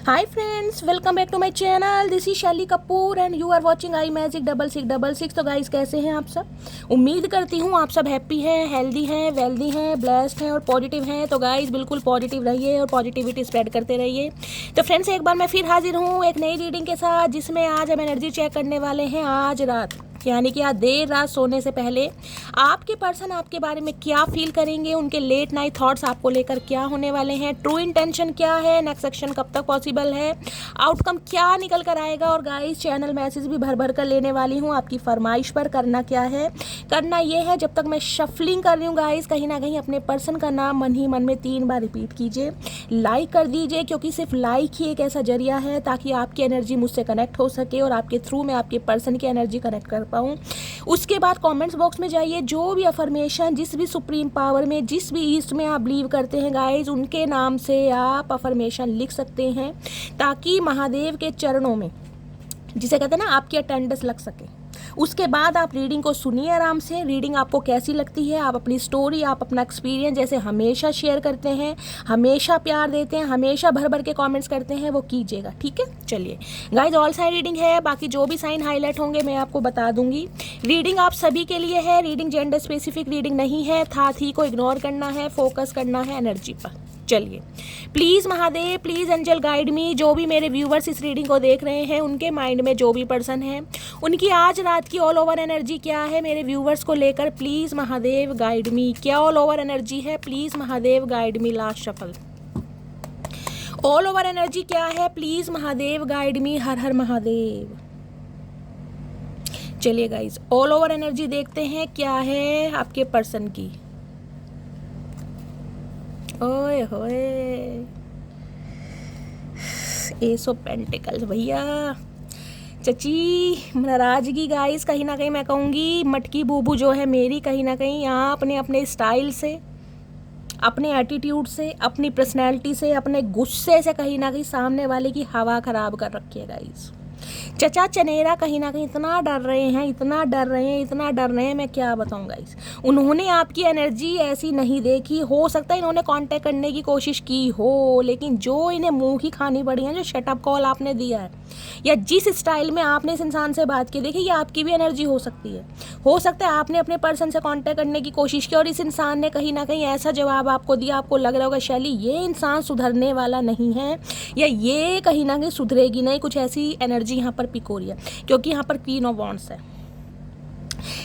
Hi friends, welcome back to my channel. This is शैली Kapoor and you are watching I magic 6666। तो guys कैसे हैं आप सब? उम्मीद करती हूँ आप सब हैप्पी हैं, हेल्दी हैं, वेल्दी हैं, ब्लेस्ड हैं और पॉजिटिव हैं। तो गाइस बिल्कुल पॉजिटिव रहिए और पॉजिटिविटी स्प्रेड करते रहिए। तो फ्रेंड्स एक बार मैं फिर हाजिर हूँ एक नई रीडिंग के साथ, जिसमें आज हम एनर्जी चेक करने वाले हैं आज रात, यानी कि आज देर रात सोने से पहले आपके पर्सन आपके बारे में क्या फील करेंगे, उनके लेट नाइट थॉट्स आपको लेकर क्या होने वाले हैं, ट्रू इंटेंशन क्या है, नेक्स्ट सेक्शन कब तक पॉसिबल है, आउटकम क्या निकल कर आएगा। और गाइस चैनल मैसेज भी भर भर कर लेने वाली हूँ आपकी फरमाइश पर। करना क्या है, करना ये है जब तक मैं शफलिंग कर रही हूँ गाइस, कहीं ना कहीं अपने पर्सन का नाम मन ही मन में 3 बार रिपीट कीजिए, लाइक कर दीजिए, क्योंकि सिर्फ लाइक ही एक ऐसा जरिया है ताकि आपकी एनर्जी मुझसे कनेक्ट हो सके और आपके थ्रू मैं आपके पर्सन की एनर्जी कनेक्ट कर पाऊँ। उसके बाद कमेंट्स बॉक्स में जाइए, जो भी अफर्मेशन जिस भी सुप्रीम पावर में, जिस भी ईस्ट में आप बिलीव करते हैं गाइज, उनके नाम से आप अफर्मेशन लिख सकते हैं ताकि महादेव के चरणों में, जिसे कहते हैं ना, आपकी अटेंडेंस लग सके। उसके बाद आप रीडिंग को सुनिए आराम से। रीडिंग आपको कैसी लगती है, आप अपनी स्टोरी, आप अपना एक्सपीरियंस जैसे हमेशा शेयर करते हैं, हमेशा प्यार देते हैं, हमेशा भर भर के कमेंट्स करते हैं, वो कीजिएगा, ठीक है। चलिए गाइज, ऑल साइन रीडिंग है, बाकी जो भी साइन हाईलाइट होंगे मैं आपको बता दूंगी। रीडिंग आप सभी के लिए है, रीडिंग जेंडर स्पेसिफिक रीडिंग नहीं है, था थी को इग्नोर करना है, फोकस करना है एनर्जी पर। चलिए please Mahadev, please angel guide me. जो भी मेरे व्यूवर्स इस रीडिंग को देख रहे हैं, उनके माइंड में जो भी पर्सन है, उनकी आज रात की ऑल ओवर एनर्जी क्या है मेरे व्यूवर्स को लेकर, प्लीज़ महादेव गाइड मी। क्या ऑल ओवर एनर्जी है, please Mahadev guide me. Last shuffle, all over energy क्या है, प्लीज़ महादेव गाइड मी। हर हर महादेव। चलिए गाइज, ऑल ओवर एनर्जी देखते हैं क्या है आपके पर्सन की। ओए होए, एस ऑफ पेंटिकल्स भैया, चची नाराजगी गाइस, कहीं ना कहीं मैं कहूँगी मटकी बूबू जो है मेरी, कहीं ना कहीं यहाँ अपने अपने स्टाइल से, अपने एटीट्यूड से, अपनी पर्सनैलिटी से, अपने गुस्से से कहीं ना कहीं सामने वाले की हवा ख़राब कर रखी है गाइस। चचा चनेरा कहीं ना कहीं इतना डर रहे हैं, इतना डर रहे हैं, इतना डर रहे हैं, मैं क्या बताऊं गाइस। उन्होंने आपकी एनर्जी ऐसी नहीं देखी, हो सकता है इन्होंने कांटेक्ट करने की कोशिश की हो, लेकिन जो इन्हें मुंह की खानी पड़ी है, जो शटअप कॉल आपने दिया है, या जिस स्टाइल में आपने इस इंसान से बात की, देखिए ये आपकी भी एनर्जी हो सकती है। हो सकता है आपने अपने पर्सन से कांटेक्ट करने की कोशिश की और इस इंसान ने कहीं ना कहीं ऐसा जवाब आपको दिया, आपको लग रहा होगा शैली ये इंसान सुधरने वाला नहीं है, या ये कहीं ना कहीं सुधरेगी नहीं, कुछ ऐसी एनर्जी यहाँ पर पिक हो रही है, क्योंकि यहाँ पर क्वीन ऑफ वॉन्ड्स है।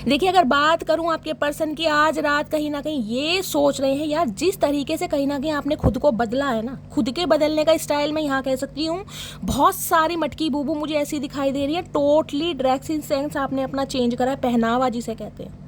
देखिए अगर बात करूं आपके पर्सन की, आज रात कहीं ना कहीं ये सोच रहे हैं, यार जिस तरीके से कहीं ना कहीं आपने खुद को बदला है ना, खुद के बदलने का स्टाइल मैं यहाँ कह सकती हूँ, बहुत सारी मटकी बूबू मुझे ऐसी दिखाई दे रही है। टोटली ड्रेसिंग सेंस आपने अपना चेंज करा है, पहनावा जिसे कहते हैं,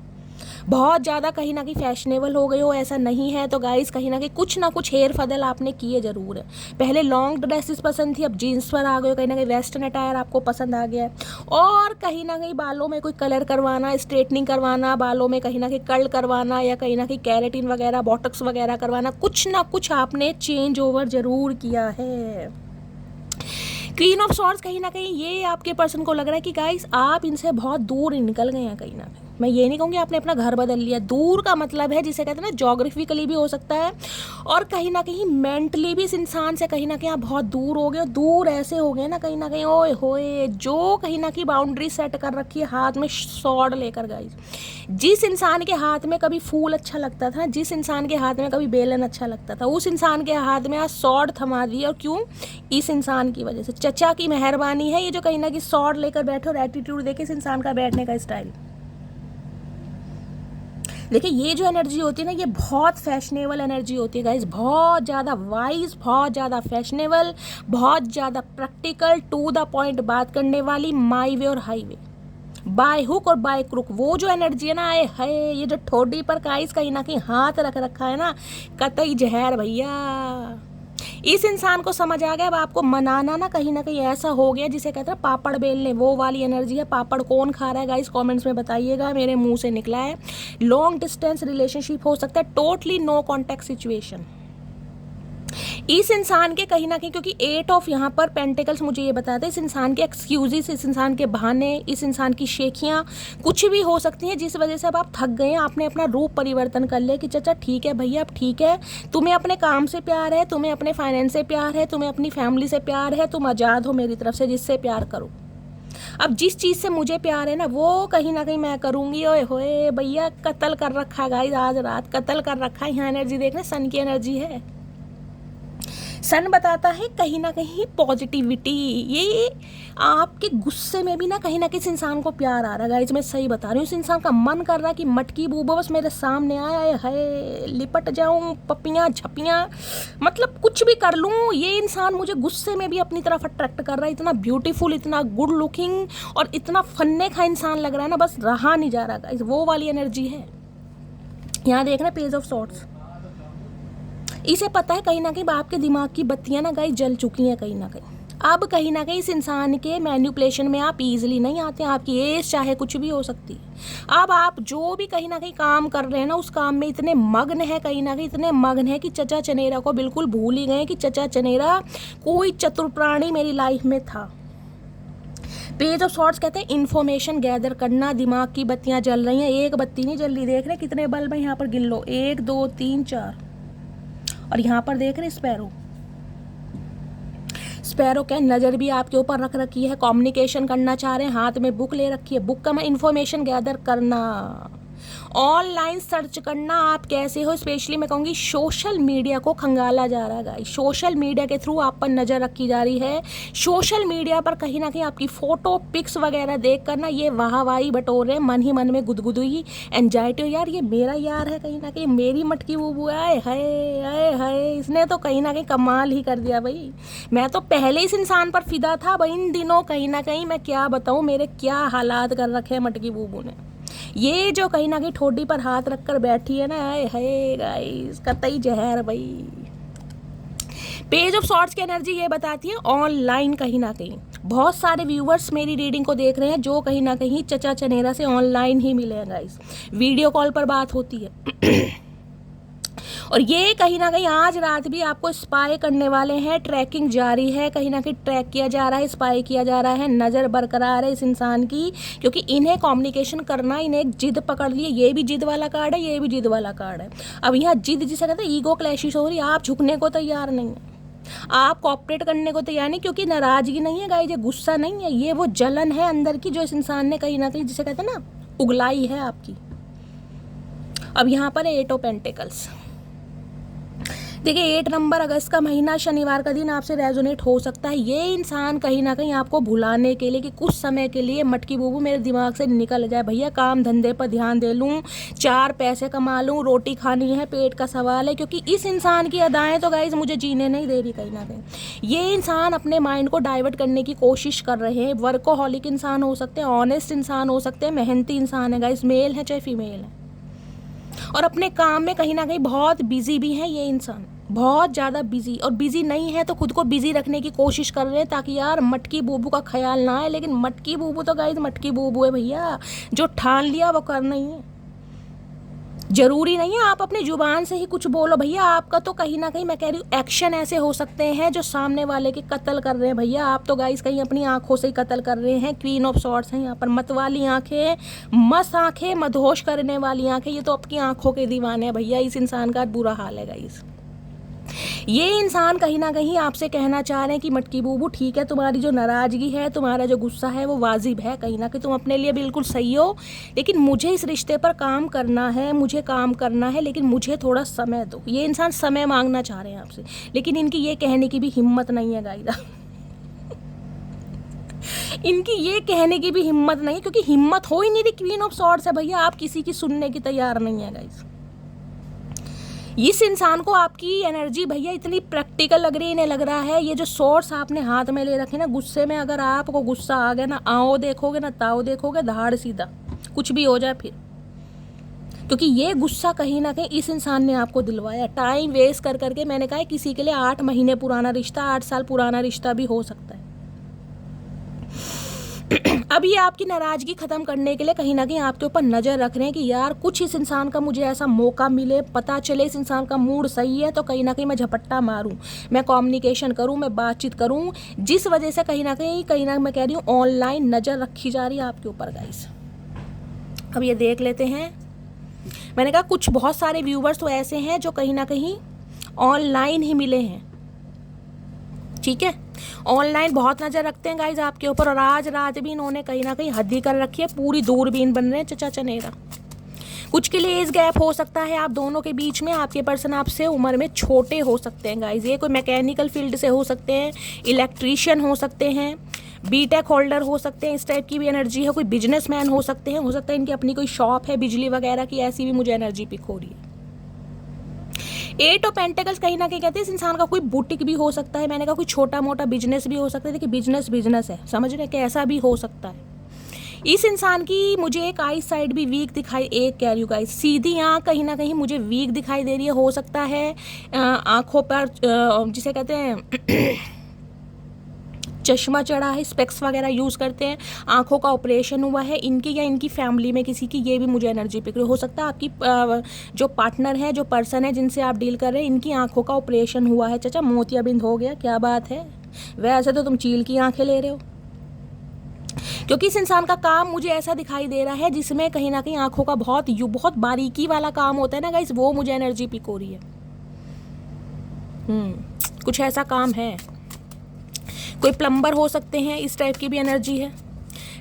बहुत ज़्यादा कहीं ना कहीं फैशनेबल हो गए हो, ऐसा नहीं है तो गाइस कहीं ना कुछ हेयर फदल आपने किए ज़रूर है। पहले लॉन्ग ड्रेसेस पसंद थी, अब जीन्स पर आ गए हो, कहीं ना कहीं वेस्टर्न अटायर आपको पसंद आ गया है, और कहीं ना कहीं बालों में कोई कलर करवाना, स्ट्रेटनिंग करवाना, बालों में कहीं ना कहीं कर्ल करवाना, या कहीं ना कहीं कैरेटिन वगैरह, बॉटक्स वगैरह करवाना, कुछ ना कुछ आपने चेंज ओवर ज़रूर किया है। क्वीन ऑफ सॉर्ड्स कहीं ना कहीं ये आपके पर्सन को लग रहा है कि गाइस आप इनसे बहुत दूर निकल गए हैं कहीं ना कहीं। मैं ये नहीं कहूँगी आपने अपना घर बदल लिया, दूर का मतलब है जिसे कहते हैं ना, जोग्राफिकली भी हो सकता है, और कहीं ना कहीं मेंटली भी इस इंसान से कहीं ना कहीं आप बहुत दूर हो गए। दूर ऐसे हो गए ना कहीं ना कहीं, ओए होए, जो कहीं ना कहीं बाउंड्री सेट कर रखी है हाथ में सॉर्ड लेकर गाइस। जिस इंसान के हाथ में कभी फूल अच्छा लगता था, जिस इंसान के हाथ में कभी बेलन अच्छा लगता था, उस इंसान के हाथ में आज सॉर्ड थमा दी। और क्यों? इस इंसान की वजह से, चचा की मेहरबानी है ये, जो कहीं ना कहीं सॉर्ड लेकर बैठे और एटीट्यूड देखे इस इंसान का बैठने का स्टाइल। देखिए ये जो एनर्जी होती है ना, ये बहुत फैशनेबल एनर्जी होती है गाइस, बहुत ज़्यादा वाइज, बहुत ज़्यादा फैशनेबल, बहुत ज़्यादा प्रैक्टिकल, टू द पॉइंट बात करने वाली, माई वे और हाईवे, बाय हुक और बाय क्रुक। वो जो एनर्जी है ना, है ये जो ठोडी पर गाइस कहीं ना कहीं हाथ रख रखा है ना, कतई जहर भैया। इस इंसान को समझ आ गया, अब आपको मनाना ना कहीं ऐसा हो गया जिसे कहते हैं पापड़ बेलने, वो वाली एनर्जी है। पापड़ कौन खा रहा है गाइस, कमेंट्स में बताइएगा, मेरे मुंह से निकला है। लॉन्ग डिस्टेंस रिलेशनशिप हो सकता है, टोटली नो कॉन्टैक्ट सिचुएशन। इस इंसान के कहीं ना कहीं, क्योंकि 8 ऑफ यहाँ पर पेंटिकल्स मुझे ये बताता है, इस इंसान के एक्सक्यूजेस, इस इंसान के बहाने, इस इंसान की शेखियाँ कुछ भी हो सकती हैं जिस वजह से अब आप थक गए हैं। आपने अपना रूप परिवर्तन कर लिया कि चाचा ठीक है भैया, अब ठीक है, तुम्हें अपने काम से प्यार है, तुम्हें अपने फाइनेंस से प्यार है, तुम्हें अपनी फैमिली से प्यार है, तुम आज़ाद हो मेरी तरफ से, जिससे प्यार करो। अब जिस चीज़ से मुझे प्यार है ना वो कहीं ना कहीं मैं करूँगी। ओए होए भैया, कत्ल कर रखा है गाइस, आज रात कत्ल कर रखा है। यहाँ एनर्जी देख रहे, सन की एनर्जी है। सन बताता है कहीं ना कहीं पॉजिटिविटी। ये आपके गुस्से में भी ना कहीं इस इंसान को प्यार आ रहा है गाइस, मैं सही बता रही हूँ। इस इंसान का मन कर रहा है कि मटकी बूबो बस मेरे सामने आया है, लिपट जाऊँ, पपियाँ झपियाँ, मतलब कुछ भी कर लूँ। ये इंसान मुझे गुस्से में भी अपनी तरफ अट्रैक्ट कर रहा है। इतना ब्यूटीफुल, इतना गुड लुकिंग और इतना फन्ने का इंसान लग रहा है ना, बस रहा नहीं जा रहा गाइस। वो वाली एनर्जी है। यहाँ देख रहे हैं पेज ऑफ सॉर्ड्स। इसे पता है कहीं ना कहीं आपके दिमाग की बत्तियां ना गाइस जल चुकी हैं कहीं ना कहीं। अब कहीं ना कहीं इस इंसान के मैनिपुलेशन में आप इजीली नहीं आते हैं। आपकी एज चाहे कुछ भी हो सकती है। अब आप जो भी कहीं ना कहीं काम कर रहे हैं ना, उस काम में इतने मग्न है, कहीं ना कहीं इतने मग्न है कि चचा चनेरा को बिल्कुल भूल ही गए कि चचा चनेरा कोई चतुर प्राणी मेरी लाइफ में था। पेज ऑफ सॉर्ड्स कहते हैं इन्फॉर्मेशन गैदर करना। दिमाग की बत्तियां जल रही हैं, एक बत्ती नहीं जल रही। देख रहे कितने बल्ब हैं यहाँ पर, गिन लो, 1 2 3 4। और यहाँ पर देख रहे स्पैरो, स्पैरो क्या नज़र भी आपके ऊपर रख रखी है। कम्युनिकेशन करना चाह रहे हैं, हाथ में बुक ले रखी है। बुक का मैं इन्फॉर्मेशन गैदर करना, ऑनलाइन सर्च करना, आप कैसे हो। स्पेशली मैं कहूँगी सोशल मीडिया को खंगाला जा रहा है गाइस। सोशल मीडिया के थ्रू आप पर नज़र रखी जा रही है। सोशल मीडिया पर कहीं ना कहीं आपकी फ़ोटो पिक्स वगैरह देख कर ना ये वाहवाही बटोर रहे हैं, मन ही मन में गुदगुदी एंजाइटी हो, यार ये मेरा यार है, कहीं ना कहीं मेरी मटकी बूबू आए हाय, इसने तो कहीं ना कहीं कमाल ही कर दिया भाई। मैं तो पहले इस इंसान पर फिदा था भाई। इन दिनों कहीं ना कहीं मैं क्या बताऊँ मेरे क्या हालात कर रखे हैं मटकी बूबू ने। ये जो कहीं ना कहीं ठोडी पर हाथ रखकर बैठी है ना, आए हाय गाइस, कतई जहर भाई। पेज ऑफ सॉर्ड्स की एनर्जी ये बताती है ऑनलाइन कहीं ना कहीं बहुत सारे व्यूवर्स मेरी रीडिंग को देख रहे हैं जो कहीं ना कहीं चचा चनेरा से ऑनलाइन ही मिले हैं गाइस। वीडियो कॉल पर बात होती है और ये कहीं ना कहीं आज रात भी आपको स्पाई करने वाले हैं। ट्रैकिंग जारी है, कहीं ना कहीं ट्रैक किया जा रहा है, स्पाई किया जा रहा है, नज़र बरकरार है इस इंसान की, क्योंकि इन्हें कम्युनिकेशन करना, इन्हें एक जिद पकड़ ली है। ये भी जिद वाला कार्ड है, ये भी जिद वाला कार्ड है। अब यहाँ जिद जिसे कहते हैं ईगो क्लैशिश हो रही है। आप झुकने को तैयार नहीं है, आप कॉपरेट करने को तैयार नहीं, क्योंकि नाराज़गी नहीं है गाइस, ये गुस्सा नहीं है, ये वो जलन है अंदर की जो इस इंसान ने कहीं ना कहीं जिसे कहते हैं ना उगलाई है आपकी। अब यहाँ पर है 8 ऑफ पेंटिकल्स। देखिए 8 नंबर अगस्त का महीना, शनिवार का दिन आपसे रेजोनेट हो सकता है। ये इंसान कहीं ना कहीं आपको भुलाने के लिए कि कुछ समय के लिए मटकी बूबू मेरे दिमाग से निकल जाए भैया, काम धंधे पर ध्यान दे लूँ, 4 पैसे कमा लूँ, रोटी खानी है, पेट का सवाल है। क्योंकि इस इंसान की अदाएँ तो गाइस मुझे जीने नहीं दे रही कहीं ना कहीं। ये इंसान अपने माइंड को डाइवर्ट करने की कोशिश कर रहे हैं। वर्कोहॉलिक इंसान हो सकते हैं, ऑनेस्ट इंसान हो सकते हैं, मेहनती इंसान है गाइस, मेल है चाहे फीमेल है, और अपने काम में कहीं ना कहीं बहुत बिजी भी है ये इंसान, बहुत ज़्यादा बिजी। और बिजी नहीं है तो खुद को बिजी रखने की कोशिश कर रहे हैं ताकि यार मटकी बूबू का ख्याल ना आए। लेकिन मटकी बूबू तो गाइस मटकी बूबू है भैया, जो ठान लिया वो करना ही है। जरूरी नहीं है आप अपनी जुबान से ही कुछ बोलो भैया, आपका तो कहीं ना कहीं मैं कह रही हूँ एक्शन ऐसे हो सकते हैं जो सामने वाले के कत्ल कर रहे हैं भैया। आप तो गाइस कहीं अपनी आंखों से ही कत्ल कर रहे हैं। क्वीन ऑफ सॉर्ड्स हैं यहाँ पर, मत वाली आंखें, मस्त आंखें, मदहोश करने वाली आंखें, ये तो आपकी आंखों के दीवाने हैं भैया। इस इंसान का बुरा हाल है गाइस। ये इंसान कहीं ना कहीं आपसे कहना चाह रहे हैं कि मटकी बूबू ठीक है, तुम्हारी जो नाराज़गी है, तुम्हारा जो गुस्सा है वो वाजिब है, कहीं ना कहीं तुम अपने लिए बिल्कुल सही हो, लेकिन मुझे इस रिश्ते पर काम करना है, मुझे काम करना है, लेकिन मुझे थोड़ा समय दो। ये इंसान समय मांगना चाह रहे हैं आपसे, लेकिन इनकी ये कहने की भी हिम्मत नहीं है गाइदा इनकी ये कहने की भी हिम्मत नहीं है, क्योंकि हिम्मत हो ही नहीं रही। क्वीन ऑफ सॉर्ड्स है भैया, आप किसी की सुनने की तैयार नहीं है गाइस। इस इंसान को आपकी एनर्जी भैया इतनी प्रैक्टिकल लग रही है, इन्हें लग रहा है ये जो सोर्स आपने हाथ में ले रखे ना, गुस्से में अगर आपको गुस्सा आ गया ना, आओ देखोगे ना ताओ देखोगे, धाड़ सीधा कुछ भी हो जाए फिर। क्योंकि ये गुस्सा कहीं ना कहीं इस इंसान ने आपको दिलवाया, टाइम वेस्ट कर करके। मैंने कहा किसी के लिए 8 महीने पुराना रिश्ता, 8 साल पुराना रिश्ता भी हो सकता है। अब ये आपकी नाराज़गी ख़त्म करने के लिए कहीं ना कहीं आपके ऊपर नज़र रख रहे हैं कि यार कुछ इस इंसान का मुझे ऐसा मौका मिले, पता चले इस इंसान का मूड सही है तो कहीं ना कहीं मैं झपट्टा मारूं, मैं कम्युनिकेशन करूं, मैं बातचीत करूं, जिस वजह से कहीं ना मैं कह रही हूँ ऑनलाइन नज़र रखी जा रही है आपके ऊपर गाइस। अब ये देख लेते हैं। मैंने कहा कुछ बहुत सारे व्यूवर्स तो ऐसे हैं जो कहीं ना कहीं ऑनलाइन ही मिले हैं, ठीक है, ऑनलाइन बहुत नज़र रखते हैं गाइज आपके ऊपर, और आज रात भी इन्होंने कहीं ना कहीं हद ही कर रखी है, पूरी दूरबीन बन रहे हैं चचा चनेरा। कुछ के लिए एज गैप हो सकता है आप दोनों के बीच में, आपके पर्सन आपसे उम्र में छोटे हो सकते हैं गाइज, ये कोई मैकेनिकल फील्ड से हो सकते हैं, इलेक्ट्रीशियन हो सकते हैं, बीटेक होल्डर हो सकते हैं, इस टाइप की भी एनर्जी है, कोई बिजनेसमैन हो सकते हैं, हो सकता है इनकी अपनी कोई शॉप है बिजली वगैरह की, ऐसी भी मुझे एनर्जी पिक हो रही है। 8 ऑफ पेंटिकल्स कहीं ना कहीं कहते हैं इस इंसान का कोई बुटीक भी हो सकता है, मैंने कहा कोई छोटा मोटा बिजनेस भी हो सकता है, देखिए बिजनेस है, समझ रहे हैं कि ऐसा भी हो सकता है। इस इंसान की मुझे एक आई साइड भी वीक दिखाई, एक कह रही हूँ गाइस, सीधी आँख कहीं ना कहीं मुझे वीक दिखाई दे रही है, हो सकता है आँखों पर जिसे कहते हैं चश्मा चढ़ा है, स्पेक्स वगैरह यूज़ करते हैं, आंखों का ऑपरेशन हुआ है इनकी या इनकी फैमिली में किसी की, ये भी मुझे एनर्जी पिक रही हो सकता है। आपकी जो पार्टनर है, जो पर्सन है जिनसे आप डील कर रहे हैं, इनकी आंखों का ऑपरेशन हुआ है, चाचा मोतियाबिंद हो गया, क्या बात है, वैसे तो तुम चील की आंखें ले रहे हो, क्योंकि इस इंसान का काम मुझे ऐसा दिखाई दे रहा है जिसमें कहीं ना कहीं आंखों का बहुत बारीकी वाला काम होता है ना गाइस, वो मुझे एनर्जी पिक हो रही है। कुछ ऐसा काम है, कोई प्लम्बर हो सकते हैं, इस टाइप की भी एनर्जी है।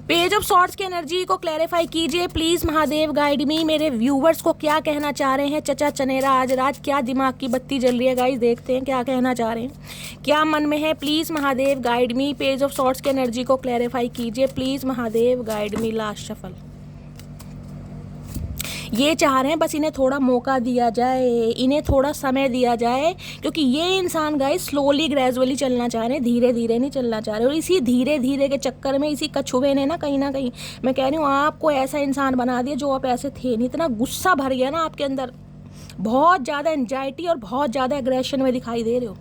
पेज ऑफ सॉर्ट्स की एनर्जी को क्लैरिफाई कीजिए प्लीज़, महादेव गाइड मी, मेरे व्यूवर्स को क्या कहना चाह रहे हैं चचा चनेरा, आज रात क्या दिमाग की बत्ती जल रही है गाइस, देखते हैं क्या कहना चाह रहे हैं, क्या मन में है, please Mahadev guide me, page of swords की एनर्जी को क्लैरिफाई कीजिए please, Mahadev guide me. Last shuffle, ये चाह रहे हैं बस इन्हें थोड़ा मौका दिया जाए, इन्हें थोड़ा समय दिया जाए, क्योंकि ये इंसान गाइस स्लोली ग्रेजुअली चलना चाह रहे हैं, धीरे धीरे नहीं चलना चाह रहे, और इसी धीरे धीरे के चक्कर में इसी कछुए ने ना कहीं मैं कह रही हूँ आपको ऐसा इंसान बना दिया जो आप ऐसे थे नहीं, इतना गुस्सा भर गया ना आपके अंदर, बहुत ज़्यादा एंजाइटी और बहुत ज़्यादा एग्रेशन में दिखाई दे रहे हो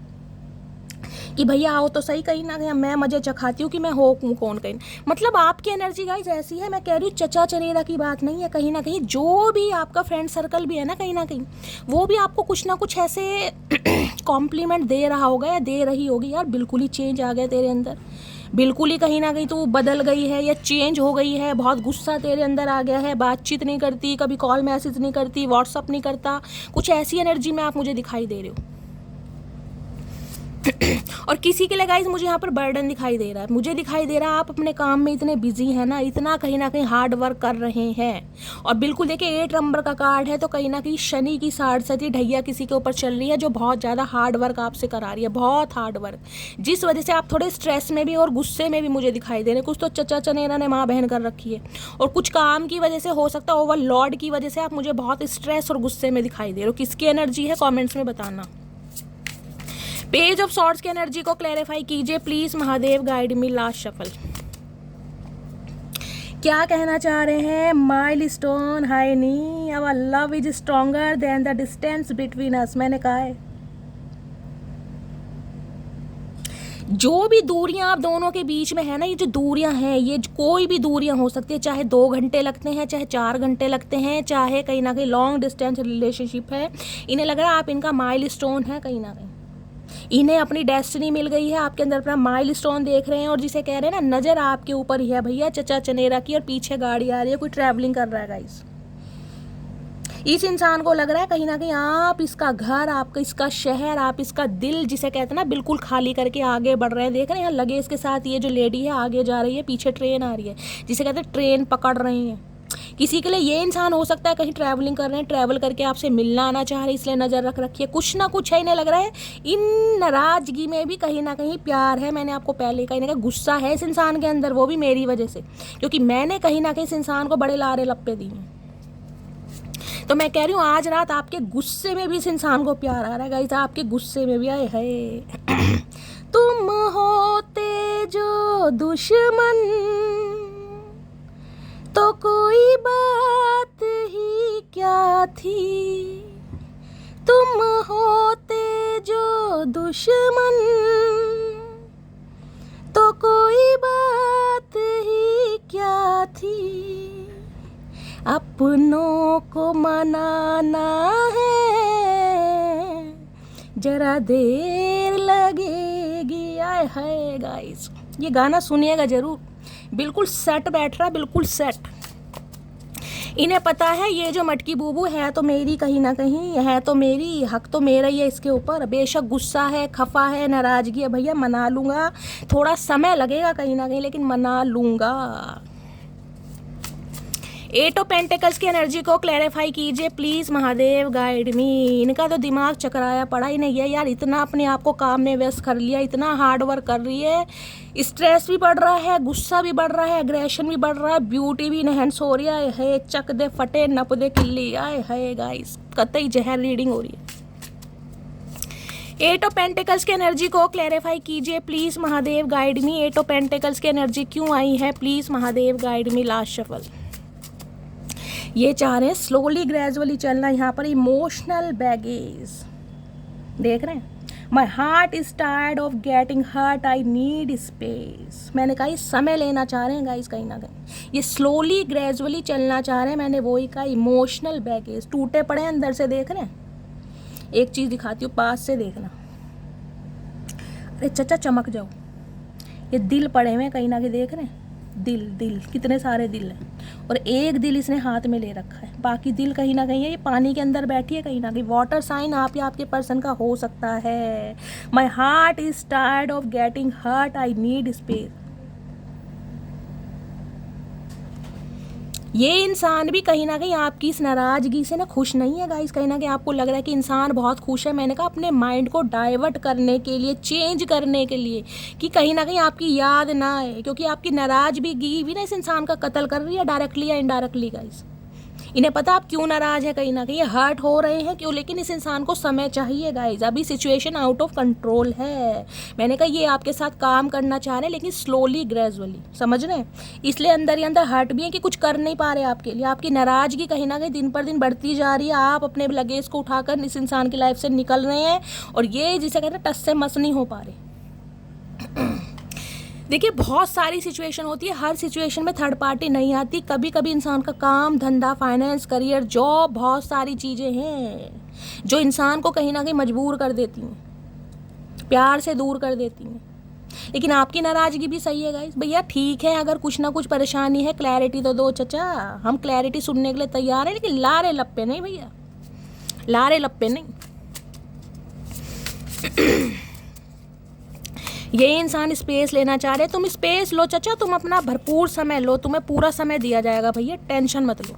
कि भैया आओ तो सही, कहीं ना कहीं मैं मजे चखाती हूँ कि मैं हो कौन कहीं, मतलब आपकी एनर्जी गाइज ऐसी है, मैं कह रही हूँ चचा चनेरा की बात नहीं है, कहीं ना कहीं जो भी आपका फ्रेंड सर्कल भी है ना कहीं वो भी आपको कुछ ना कुछ ऐसे कॉम्प्लीमेंट दे रहा होगा या दे रही होगी, यार बिल्कुल ही चेंज आ गया तेरे अंदर, बिल्कुल ही कहीं ना कहीं तू बदल गई है या चेंज हो गई है, बहुत गुस्सा तेरे अंदर आ गया है, बातचीत नहीं करती, कभी कॉल मैसेज नहीं करती, व्हाट्सअप नहीं करता, कुछ ऐसी एनर्जी में आप मुझे दिखाई दे रहे हो। और किसी के लिए गाइज मुझे यहाँ पर बर्डन दिखाई दे रहा है, मुझे दिखाई दे रहा है आप अपने काम में इतने बिजी हैं ना, इतना कहीं ना कहीं हार्ड वर्क कर रहे हैं, और बिल्कुल देखिए 8 नंबर का कार्ड है, तो कहीं ना कहीं शनि की साढ़े ढैया किसी के ऊपर चल रही है जो बहुत ज़्यादा हार्ड वर्क आपसे करा रही है, बहुत हार्ड वर्क, जिस वजह से आप थोड़े स्ट्रेस में भी और गुस्से में भी मुझे दिखाई दे रहे हैं, कुछ तो चचा चनेरा ने माँ बहन कर रखी है, और कुछ काम की वजह से हो सकता है ओवरलोड की वजह से आप मुझे बहुत स्ट्रेस और गुस्से में दिखाई दे रहे हो, किसकी एनर्जी है कॉमेंट्स में बताना। पेज ऑफ सॉर्ट्स की एनर्जी को क्लैरिफाई कीजिए please, Mahadev guide me. Last shuffle, क्या कहना चाह रहे हैं, माइलस्टोन हाय नी, our love is stronger than the distance between us, मैंने कहा है जो भी दूरियां आप दोनों के बीच में है ना, ये जो दूरियां हैं, ये कोई भी दूरियां हो सकती है, चाहे 2 घंटे लगते हैं, चाहे 4 घंटे लगते हैं, चाहे कहीं ना कहीं लॉन्ग डिस्टेंस रिलेशनशिप है, इन्हें लग रहा है आप इनका माइलस्टोन है, कहीं ना कहीं इन्हें अपनी डेस्टिनी मिल गई है, आपके अंदर अपना माइलस्टोन देख रहे हैं, और जिसे कह रहे हैं ना नज़र आपके ऊपर ही है भैया चचा चनेरा की, और पीछे गाड़ी आ रही है, कोई ट्रैवलिंग कर रहा है गाइस, इस इंसान को लग रहा है कहीं ना कहीं आप इसका घर, आपका इसका शहर, आप इसका दिल जिसे कहते हैं ना बिल्कुल खाली करके आगे बढ़ रहे हैं, देख रहे हैं यहाँ लगेज के साथ ये जो लेडी है आगे जा रही है, पीछे ट्रेन आ रही है, जिसे कहते हैं ट्रेन पकड़ रहे हैं। किसी के लिए ये इंसान हो सकता है कहीं ट्रैवलिंग कर रहे हैं, ट्रैवल करके आपसे मिलना आना चाह रहे हैं, इसलिए नज़र रख रखी है, कुछ ना कुछ है, इन्हें लग रहा है इन नाराज़गी में भी कहीं ना कहीं प्यार है, मैंने आपको पहले कहीं ना कहीं गुस्सा है इस इंसान के अंदर, वो भी मेरी वजह से, क्योंकि मैंने कहीं ना कहीं इस इंसान को बड़े लारे लप्पे दिए हैं, तो मैं कह रही हूँ आज रात आपके गुस्से में भी इस इंसान को प्यार आ रहा है गाइस, आपके गुस्से में भी आए है तुम होते जो दुश्मन तो कोई बात ही क्या थी, तुम होते जो दुश्मन तो कोई बात ही क्या अपनों को मनाना है, जरा देर लगेगी। आय हाय गाइस, ये गाना सुनिएगा जरूर, बिल्कुल सेट बैठ रहा है, बिल्कुल सेट। इन्हें पता है ये जो मटकी बूबू है तो मेरी, कहीं ना कहीं है तो मेरी, हक तो मेरा ही है इसके ऊपर। बेशक गुस्सा है, खफा है, नाराजगी है, भैया मना लूँगा, थोड़ा समय लगेगा कहीं ना कहीं, लेकिन मना लूँगा। 8 ऑफ पेंटिकल्स की एनर्जी को क्लैरिफाई कीजिए प्लीज़, महादेव गाइड मी। इनका तो दिमाग चकराया पड़ा ही नहीं है यार, इतना अपने आप को काम में व्यस्त कर लिया, इतना हार्ड वर्क कर रही है, स्ट्रेस भी बढ़ रहा है, गुस्सा भी बढ़ रहा है, एग्रेशन भी बढ़ रहा है, ब्यूटी भी इनहेंस हो रही है, चक दे फटे नप दे किल्ली। आए है गाइस, कतई जहर रीडिंग हो रही है। 8 ऑफ पेंटिकल्स की एनर्जी को क्लैरिफाई कीजिए please, Mahadev guide me. 8 of pentacles की एनर्जी क्यों आई है please, Mahadev guide me. Last shuffle. ये चाह रहे हैं स्लोली ग्रेजुअली चलना, यहाँ पर इमोशनल बैगेज देख रहे हैं। My heart is tired of getting hurt, I need space. मैंने कहा ये समय लेना चाह रहे हैं गाइस, कहीं ना कहीं ये स्लोली ग्रेजुअली चलना चाह रहे हैं, मैंने वही कहा। इमोशनल बैगेज टूटे पड़े हैं अंदर से, देख रहे हैं। एक चीज़ दिखाती हूँ, पास से देखना। अरे चचा चमक जाओ, ये दिल पड़े हुए हैं कहीं ना कहीं, देख रहे हैं। दिल कितने सारे दिल हैं, और एक दिल इसने हाथ में ले रखा है, बाकी दिल कहीं ना कहीं है, ये पानी के अंदर बैठी है कहीं ना कहीं। वाटर साइन आप या आपके पर्सन का हो सकता है। My heart is tired of getting hurt, I need space. ये इंसान भी कहीं ना कहीं आपकी इस नाराज़गी से ना खुश नहीं है गाइस, कहीं ना कहीं आपको लग रहा है कि इंसान बहुत खुश है। मैंने कहा अपने माइंड को डाइवर्ट करने के लिए, चेंज करने के लिए, कि कहीं ना कहीं आपकी याद ना आए, क्योंकि आपकी नाराज़गी भी ना इस इंसान का कत्ल कर रही है, डायरेक्टली या इनडायरेक्टली गाइस। इन्हें पता आप क्यों नाराज़ है, कहीं ना कहीं ये हर्ट हो रहे हैं क्यों, लेकिन इस इंसान को समय चाहिए गाइज। अभी सिचुएशन आउट ऑफ कंट्रोल है। मैंने कहा ये आपके साथ काम करना चाह रहे हैं, लेकिन स्लोली ग्रेजुअली, समझ रहे हैं। इसलिए अंदर ही अंदर हर्ट भी है कि कुछ कर नहीं पा रहे आपके लिए। आपकी नाराज़गी कहीं ना कहीं दिन पर दिन बढ़ती जा रही है। आप अपने लगेज को उठाकर इस इंसान की लाइफ से निकल रहे हैं, और ये जिसे कहते हैं टस से मस नहीं हो पा रहे। देखिए बहुत सारी सिचुएशन होती है, हर सिचुएशन में थर्ड पार्टी नहीं आती। कभी कभी इंसान का काम धंधा, फाइनेंस, करियर, जॉब, बहुत सारी चीज़ें हैं जो इंसान को कहीं ना कहीं मजबूर कर देती हैं, प्यार से दूर कर देती हैं। लेकिन आपकी नाराज़गी भी सही है गाइस। भैया ठीक है, अगर कुछ ना कुछ परेशानी है, क्लैरिटी तो दो चचा। हम क्लैरिटी सुनने के लिए तैयार हैं, लेकिन लारे लप्पे नहीं भैया, लारे लप्पे नहीं। ये इंसान स्पेस लेना चाह रहे, तुम स्पेस लो चचा, तुम अपना भरपूर समय लो, तुम्हें पूरा समय दिया जाएगा भैया, टेंशन मत लो।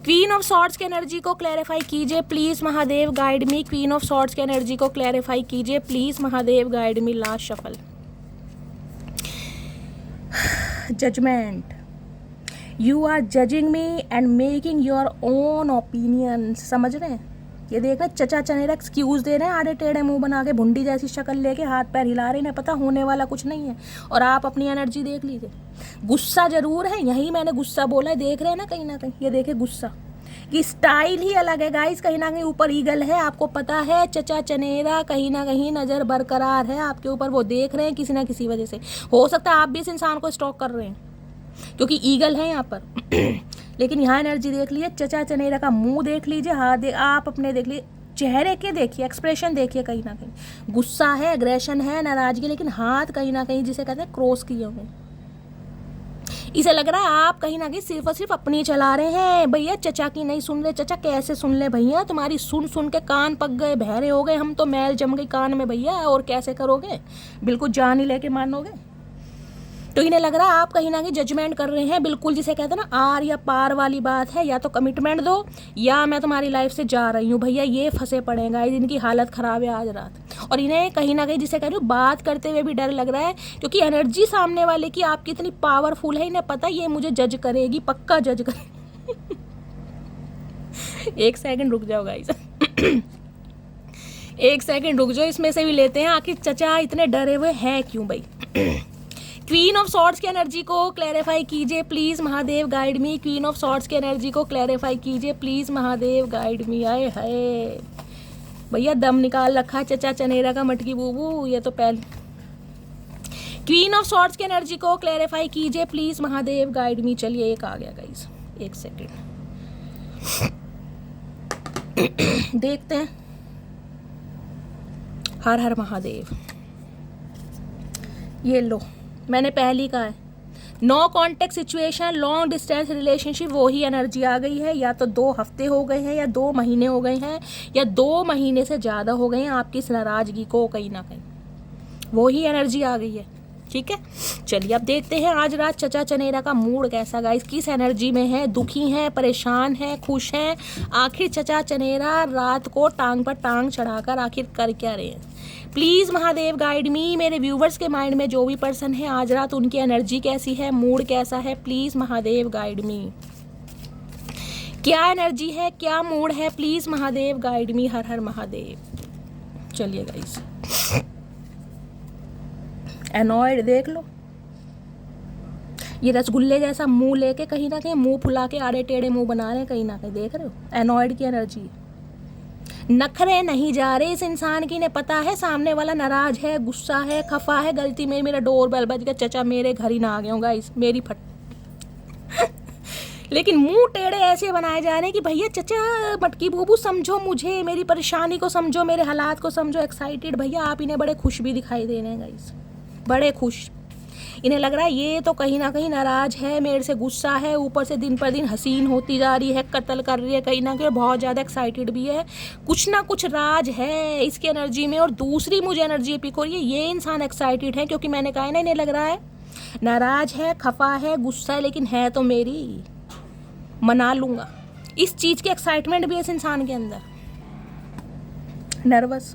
क्वीन ऑफ सॉर्ड्स की एनर्जी को क्लैरिफाई कीजिए please, Mahadev guide me. Queen of swords की एनर्जी को क्लैरिफाई कीजिए please, Mahadev guide me. Last shuffle. Judgement. You are judging me and making your own opinion. समझ रहे हैं, ये देख रहे चचा चनेरा एक्सक्यूज़ दे रहे हैं, आड़े टेढ़े मुंह बना के, भुंडी जैसी शक्ल लेके, हाथ पैर हिला रहे हैं, पता होने वाला कुछ नहीं है। और आप अपनी एनर्जी देख लीजिए, गुस्सा जरूर है, यही मैंने गुस्सा बोला है, देख रहे हैं ना कहीं ना कहीं। ये देखे गुस्सा की स्टाइल ही अलग है गाइस, कहीं ना कहीं ऊपर ईगल है, आपको पता है। चचा चनेरा कहीं ना कहीं नज़र बरकरार है आपके ऊपर, वो देख रहे हैं किसी ना किसी वजह से। हो सकता है आप भी इस इंसान को स्टॉक कर रहे हैं, क्योंकि ईगल है यहाँ पर। लेकिन यहाँ एनर्जी देख लीजिए, चचा चनेरा का मुंह देख लीजिए, हाथ आप अपने देख लीजिए, चेहरे के देखिए, एक्सप्रेशन देखिए, कहीं ना कहीं गुस्सा है, एग्रेशन है, नाराजगी, लेकिन हाथ कहीं ना कहीं जिसे कहते हैं क्रॉस किए हुए। इसे लग रहा है आप कहीं ना कहीं सिर्फ और सिर्फ अपनी चला रहे हैं भैया, चचा की नहीं सुन रहे। चचा कैसे सुन ले भैया, तुम्हारी सुन सुन के कान पक गए, बहरे हो गए, हम तो मैल जम गई कान में भैया, और कैसे करोगे, बिल्कुल जान ही लेके मानोगे। तो इन्हें लग रहा है आप कहीं ना कहीं जजमेंट कर रहे हैं, बिल्कुल जिसे कहते हैं ना आर या पार वाली बात है। या तो कमिटमेंट दो, या मैं तुम्हारी लाइफ से जा रही हूँ भैया। ये फंसे पड़े गाइस, इनकी हालत ख़राब है आज रात। और इन्हें कहीं ना कहीं जिसे कह रही हूँ बात करते हुए भी डर लग रहा है, क्योंकि एनर्जी सामने वाले की आपकी इतनी पावरफुल है, इन्हें पता ये मुझे जज करेगी, पक्का जज करेगी। एक सेकंड रुक जाओ गाइस। एक सेकंड रुक जाओ, इसमें से भी लेते हैं आखिर चचा इतने डरे हुए हैं क्यों भाई। क्वीन ऑफ सॉर्ड्स की एनर्जी को क्लैरिफाई कीजिए please, Mahadev guide me. Queen of swords की एनर्जी को क्लैरिफाई कीजिए प्लीज़, महादेव गाइड मी। आए हाय भैया, दम निकाल रखा है चचा चनेरा का, मटकी बूबू। ये तो पहले क्वीन ऑफ सॉर्ड्स की एनर्जी को क्लैरिफाई कीजिए प्लीज महादेव, गाइड मी। चलिए एक आ गया गाइस, एक सेकेंड देखते हैं। हर हर महादेव। ये लो, मैंने पहली कहा है, no contact situation, long distance relationship, वो ही एनर्जी आ गई है। या तो 2 हफ्ते हो गए हैं, या 2 महीने हो गए हैं, या 2 महीने से ज़्यादा हो गए हैं आपकी इस नाराज़गी को, कहीं ना कहीं वो ही एनर्जी आ गई है। ठीक है, चलिए अब देखते हैं आज रात चचा चनेरा का मूड कैसा गाइस, किस एनर्जी में है, दुखी हैं, परेशान हैं, खुश हैं। आखिर चचा चनेरा रात को टांग पर टांग चढ़ाकर आखिर कर क्या रहे हैं। प्लीज़ महादेव गाइड मी। मेरे व्यूवर्स के माइंड में जो भी पर्सन है आज रात उनकी एनर्जी कैसी है, मूड कैसा है, प्लीज़ महादेव गाइड मी। क्या एनर्जी है, क्या मूड है, प्लीज़ महादेव गाइड मी। हर हर महादेव। चलिए गाइस, एनॉयड देख लो, ये रसगुल्ले जैसा मुंह लेके कहीं ना कहीं मुंह फुला के आड़े टेढ़े मुंह बना रहे हैं, कहीं ना कहीं देख रहे हो, एनॉयड की एनर्जी। नखरे नहीं जा रहे इस इंसान की, इन्हें पता है सामने वाला नाराज है, गुस्सा है, खफा है, गलती में मेरा डोर बेल बज गया, चचा मेरे घर ही ना आ गए होगा इस मेरी फट लेकिन मुंह टेढ़े ऐसे बनाए जा रहे हैं कि भैया चचा मटकी बूबू समझो मुझे, मेरी परेशानी को समझो, मेरे हालात को समझो। एक्साइटेड भैया आप इन्हें बड़े खुश भी दिखाई दे रहे हैं गाइस, बड़े खुश। इन्हें लग रहा है ये तो कहीं ना कहीं नाराज है, मेरे से गुस्सा है, ऊपर से दिन पर दिन हसीन होती जा रही है, कत्ल कर रही है, कहीं ना कहीं बहुत ज़्यादा एक्साइटेड भी है, कुछ ना कुछ राज है इसकी एनर्जी में। और दूसरी मुझे एनर्जी पिक हो रही है, ये इंसान एक्साइटेड है क्योंकि मैंने कहा है ना, इन्हें लग रहा है नाराज है, खफा है, गुस्सा है, लेकिन है तो मेरी, मना लूँगा। इस चीज़ की एक्साइटमेंट भी है इस इंसान के अंदर। नर्वस,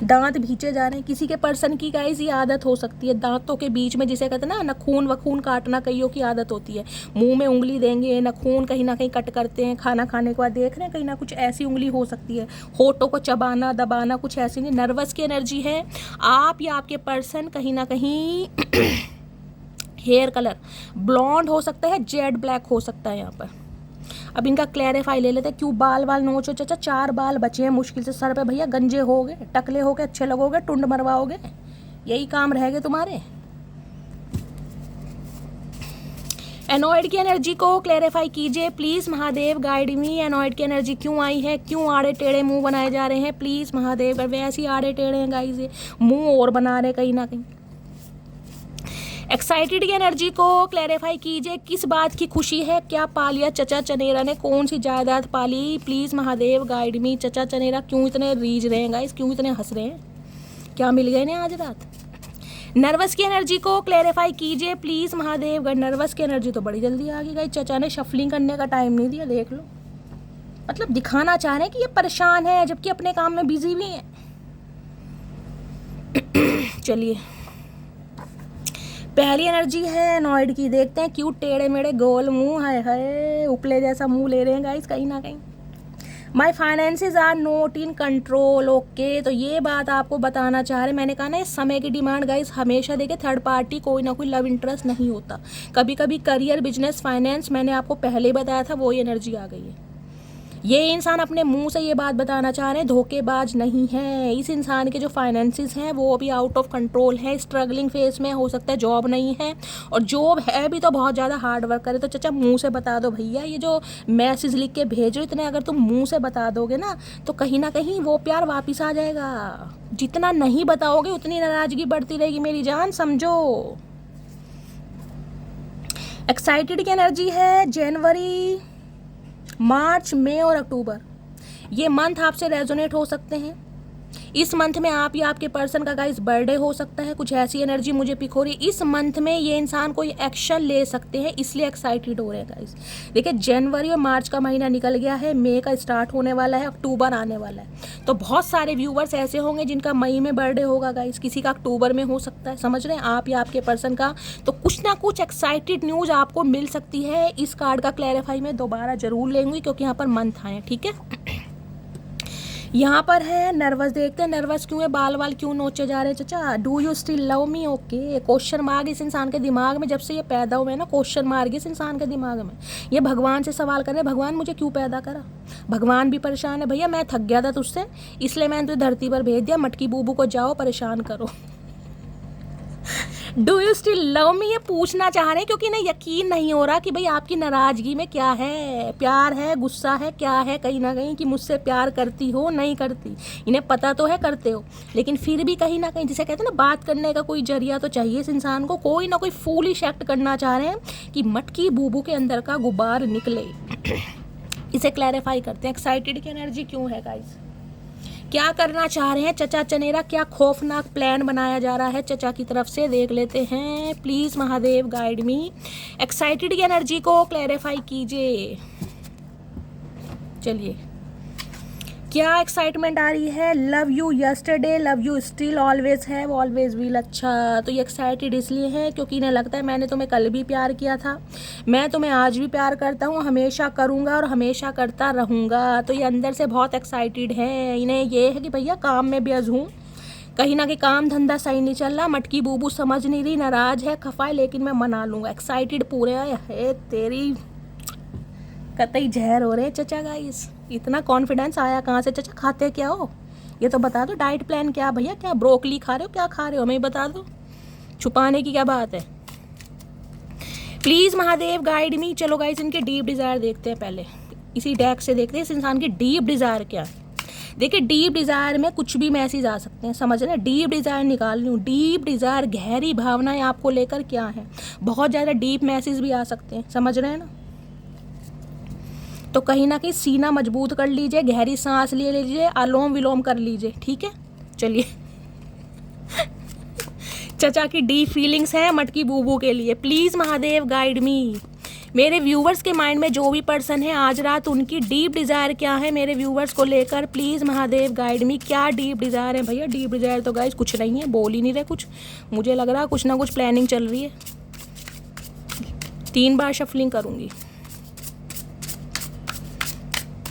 दांत भींचे जा रहे हैं। किसी के पर्सन की गाइस ये आदत हो सकती है, दांतों के बीच में जिसे कहते हैं ना नखून वखून काटना, कईयों की आदत होती है, मुंह में उंगली देंगे, नखून कहीं ना कहीं कट करते हैं खाना खाने के बाद, देख रहे हैं कहीं ना कुछ ऐसी उंगली हो सकती है, होठों को चबाना दबाना, कुछ ऐसी नहीं। नर्वस की एनर्जी है। आप या आपके पर्सन कहीं ना कहीं हेयर कलर ब्लॉन्ड हो सकता है, जेड ब्लैक हो सकता है यहाँ पर। अब इनका क्लैरिफाई ले लेते हैं, क्यों बाल नोचो चचा, 4 बाल बचे हैं मुश्किल से सर पे भैया, गंजे हो गए, टकले हो गए, अच्छे लगोगे, टुंड मरवाओगे, यही काम रह गए तुम्हारे। एनॉयड की एनर्जी को क्लैरिफाई कीजिए please Mahadev, guide me. Annoyed की एनर्जी क्यों आई है, क्यों आड़े टेढ़े मुंह बनाए जा रहे हैं, प्लीज महादेव। वैसे ही आड़े टेढ़े हैं गाइस, ये मुंह और बना रहे कहीं ना कहीं। एक्साइटेड की एनर्जी को क्लैरिफाई कीजिए, किस बात की खुशी है, क्या पा लिया चचा चनेरा ने, कौन सी जायदाद पाली, प्लीज महादेव गाइड मी। चचा चनेरा क्यों इतने रीझ रहे हैं गाइस, क्यों इतने हंस रहे हैं, क्या मिल गए इन्हें आज रात। नर्वस की एनर्जी को क्लैरिफाई कीजिए प्लीज महादेव। नर्वस की एनर्जी तो बड़ी जल्दी आ गई गाइस, चचा ने शफलिंग करने का टाइम नहीं दिया, देख लो, मतलब दिखाना चाह रहे हैं कि ये परेशान है जबकि अपने काम में बिजी भी हैं। चलिए पहली एनर्जी है एनॉयड की, देखते हैं क्यों टेढ़े मेढ़े गोल मुंह, है उपले जैसा मुंह ले रहे हैं गाइस कहीं ना कहीं। My finances are not in control, okay. तो ये बात आपको बताना चाह रहे, मैंने कहा ना इस समय की डिमांड गाइस हमेशा देखे, थर्ड पार्टी कोई ना कोई लव इंटरेस्ट नहीं होता, कभी कभी करियर, बिजनेस, फाइनेंस, मैंने आपको पहले बताया था, वही एनर्जी आ गई है। ये इंसान अपने मुंह से ये बात बताना चाह रहे हैं धोखेबाज नहीं है। इस इंसान के जो फाइनेंसिस हैं वो अभी आउट ऑफ कंट्रोल है, स्ट्रगलिंग फेज में, हो सकता है जॉब नहीं है, और जॉब है भी तो बहुत ज़्यादा हार्ड वर्क करे। तो चचा मुंह से बता दो भैया, ये जो मैसेज लिख के भेजो इतने अगर तुम मुंह से बता दोगे ना तो कहीं ना कहीं वो प्यार वापिस आ जाएगा। जितना नहीं बताओगे उतनी नाराजगी बढ़ती रहेगी मेरी जान, समझो। एक्साइटेड की एनर्जी है, जनवरी, मार्च, मई और अक्टूबर, ये मंथ आपसे रेजोनेट हो सकते हैं। इस मंथ में आप या आपके पर्सन का गाइस बर्थडे हो सकता है, कुछ ऐसी एनर्जी मुझे पिक हो रही है। इस मंथ में ये इंसान कोई एक्शन ले सकते हैं, इसलिए एक्साइटेड हो रहे हैं गाइस। देखिए जनवरी और मार्च का महीना निकल गया है, मई का स्टार्ट होने वाला है, अक्टूबर आने वाला है। तो बहुत सारे व्यूवर्स ऐसे होंगे जिनका मई में बर्थडे होगा गाइस, किसी का अक्टूबर में हो सकता है, समझ रहे हैं आप या आपके पर्सन का। तो कुछ ना कुछ एक्साइटेड न्यूज़ आपको मिल सकती है। इस कार्ड का क्लैरिफाई मैं दोबारा जरूर लेंगी क्योंकि यहाँ पर मंथ आए, ठीक है। यहाँ पर है नर्वस, देखते हैं नर्वस क्यों है, बाल वाल क्यों नोचे जा रहे हैं चचा। Do you still love me, okay. Question mark इस इंसान के दिमाग में जब से ये पैदा हुए ना, क्वेश्चन मार्क इस इंसान के दिमाग में। ये भगवान से सवाल कर रहे हैं, भगवान मुझे क्यों पैदा करा। भगवान भी परेशान है, भैया मैं थक गया था तुझसे इसलिए मैंने तुझे धरती पर भेज दिया, मटकी बूबू को जाओ परेशान करो। Do you still love me, ये पूछना चाह रहे हैं क्योंकि इन्हें यकीन नहीं हो रहा कि भाई आपकी नाराज़गी में क्या है, प्यार है, गुस्सा है, क्या है कहीं ना कहीं, कि मुझसे प्यार करती हो नहीं करती। इन्हें पता तो है करते हो, लेकिन फिर भी कहीं ना कहीं जिसे कहते हैं ना बात करने का कोई जरिया तो चाहिए इस इंसान को, कोई ना कोई फूलिश एक्ट करना चाह रहे हैं कि मटकी बूबू के अंदर का गुब्बार निकले। इसे क्लैरिफाई करते हैं, एक्साइटेड की एनर्जी क्यों है गाइस, क्या करना चाह रहे हैं चचा चनेरा, क्या खौफनाक प्लान बनाया जा रहा है चचा की तरफ से, देख लेते हैं। Please Mahadev guide me, excited की एनर्जी को क्लैरिफाई कीजिए। चलिए, क्या एक्साइटमेंट आ रही है, love you yesterday, love you still, always have, always will. अच्छा, तो ये एक्साइटेड इसलिए है क्योंकि इन्हें लगता है मैंने तुम्हें कल भी प्यार किया था, मैं तुम्हें आज भी प्यार करता हूँ, हमेशा करूँगा और हमेशा करता रहूँगा। तो ये अंदर से बहुत एक्साइटेड है। इन्हें ये है कि भैया काम में व्यस्त हूँ, कहीं ना कहीं काम धंधा सही नहीं चल रहा, मटकी बूबू समझ नहीं रही, नाराज़ है, खफा है, लेकिन मैं मना लूँगा। एक्साइटेड पूरे है तेरी कतई जहर हो रहे चचा गाइस। इतना कॉन्फिडेंस आया कहाँ से चचा, खाते क्या हो ये तो बता दो, डाइट प्लान क्या भैया, क्या ब्रोकली खा रहे हो, क्या खा रहे हो हमें बता दो, छुपाने की क्या बात है। प्लीज़ महादेव गाइड मी। चलो गाइस, इनके डीप डिज़ायर देखते हैं पहले, इसी डेक से देखते हैं इस इंसान की डीप डिज़ायर क्या है। देखिए, डीप डिज़ायर में कुछ भी मैसेज आ सकते हैं, समझ रहे हैं, डीप डिज़ायर निकाल रही हूँ, डीप डिज़ायर गहरी भावनाएं आपको लेकर क्या है, बहुत ज़्यादा डीप मैसेज भी आ सकते हैं, समझ रहे हैं ना। तो कहीं ना कहीं सीना मजबूत कर लीजिए, गहरी सांस ले लीजिए, अनुलोम विलोम कर लीजिए, ठीक है। चलिए चचा की डीप फीलिंग्स हैं मटकी बूबू के लिए। प्लीज़ महादेव गाइड मी। मेरे व्यूवर्स के माइंड में जो भी पर्सन है आज रात, उनकी डीप डिज़ायर क्या है मेरे व्यूवर्स को लेकर, प्लीज़ महादेव गाइड मी। क्या डीप डिज़ायर है भैया, डीप डिज़ायर तो गाइस कुछ नहीं है, बोल ही नहीं रहे कुछ, मुझे लग रहा कुछ ना कुछ प्लानिंग चल रही है। 3 बार शफलिंग करूँगी।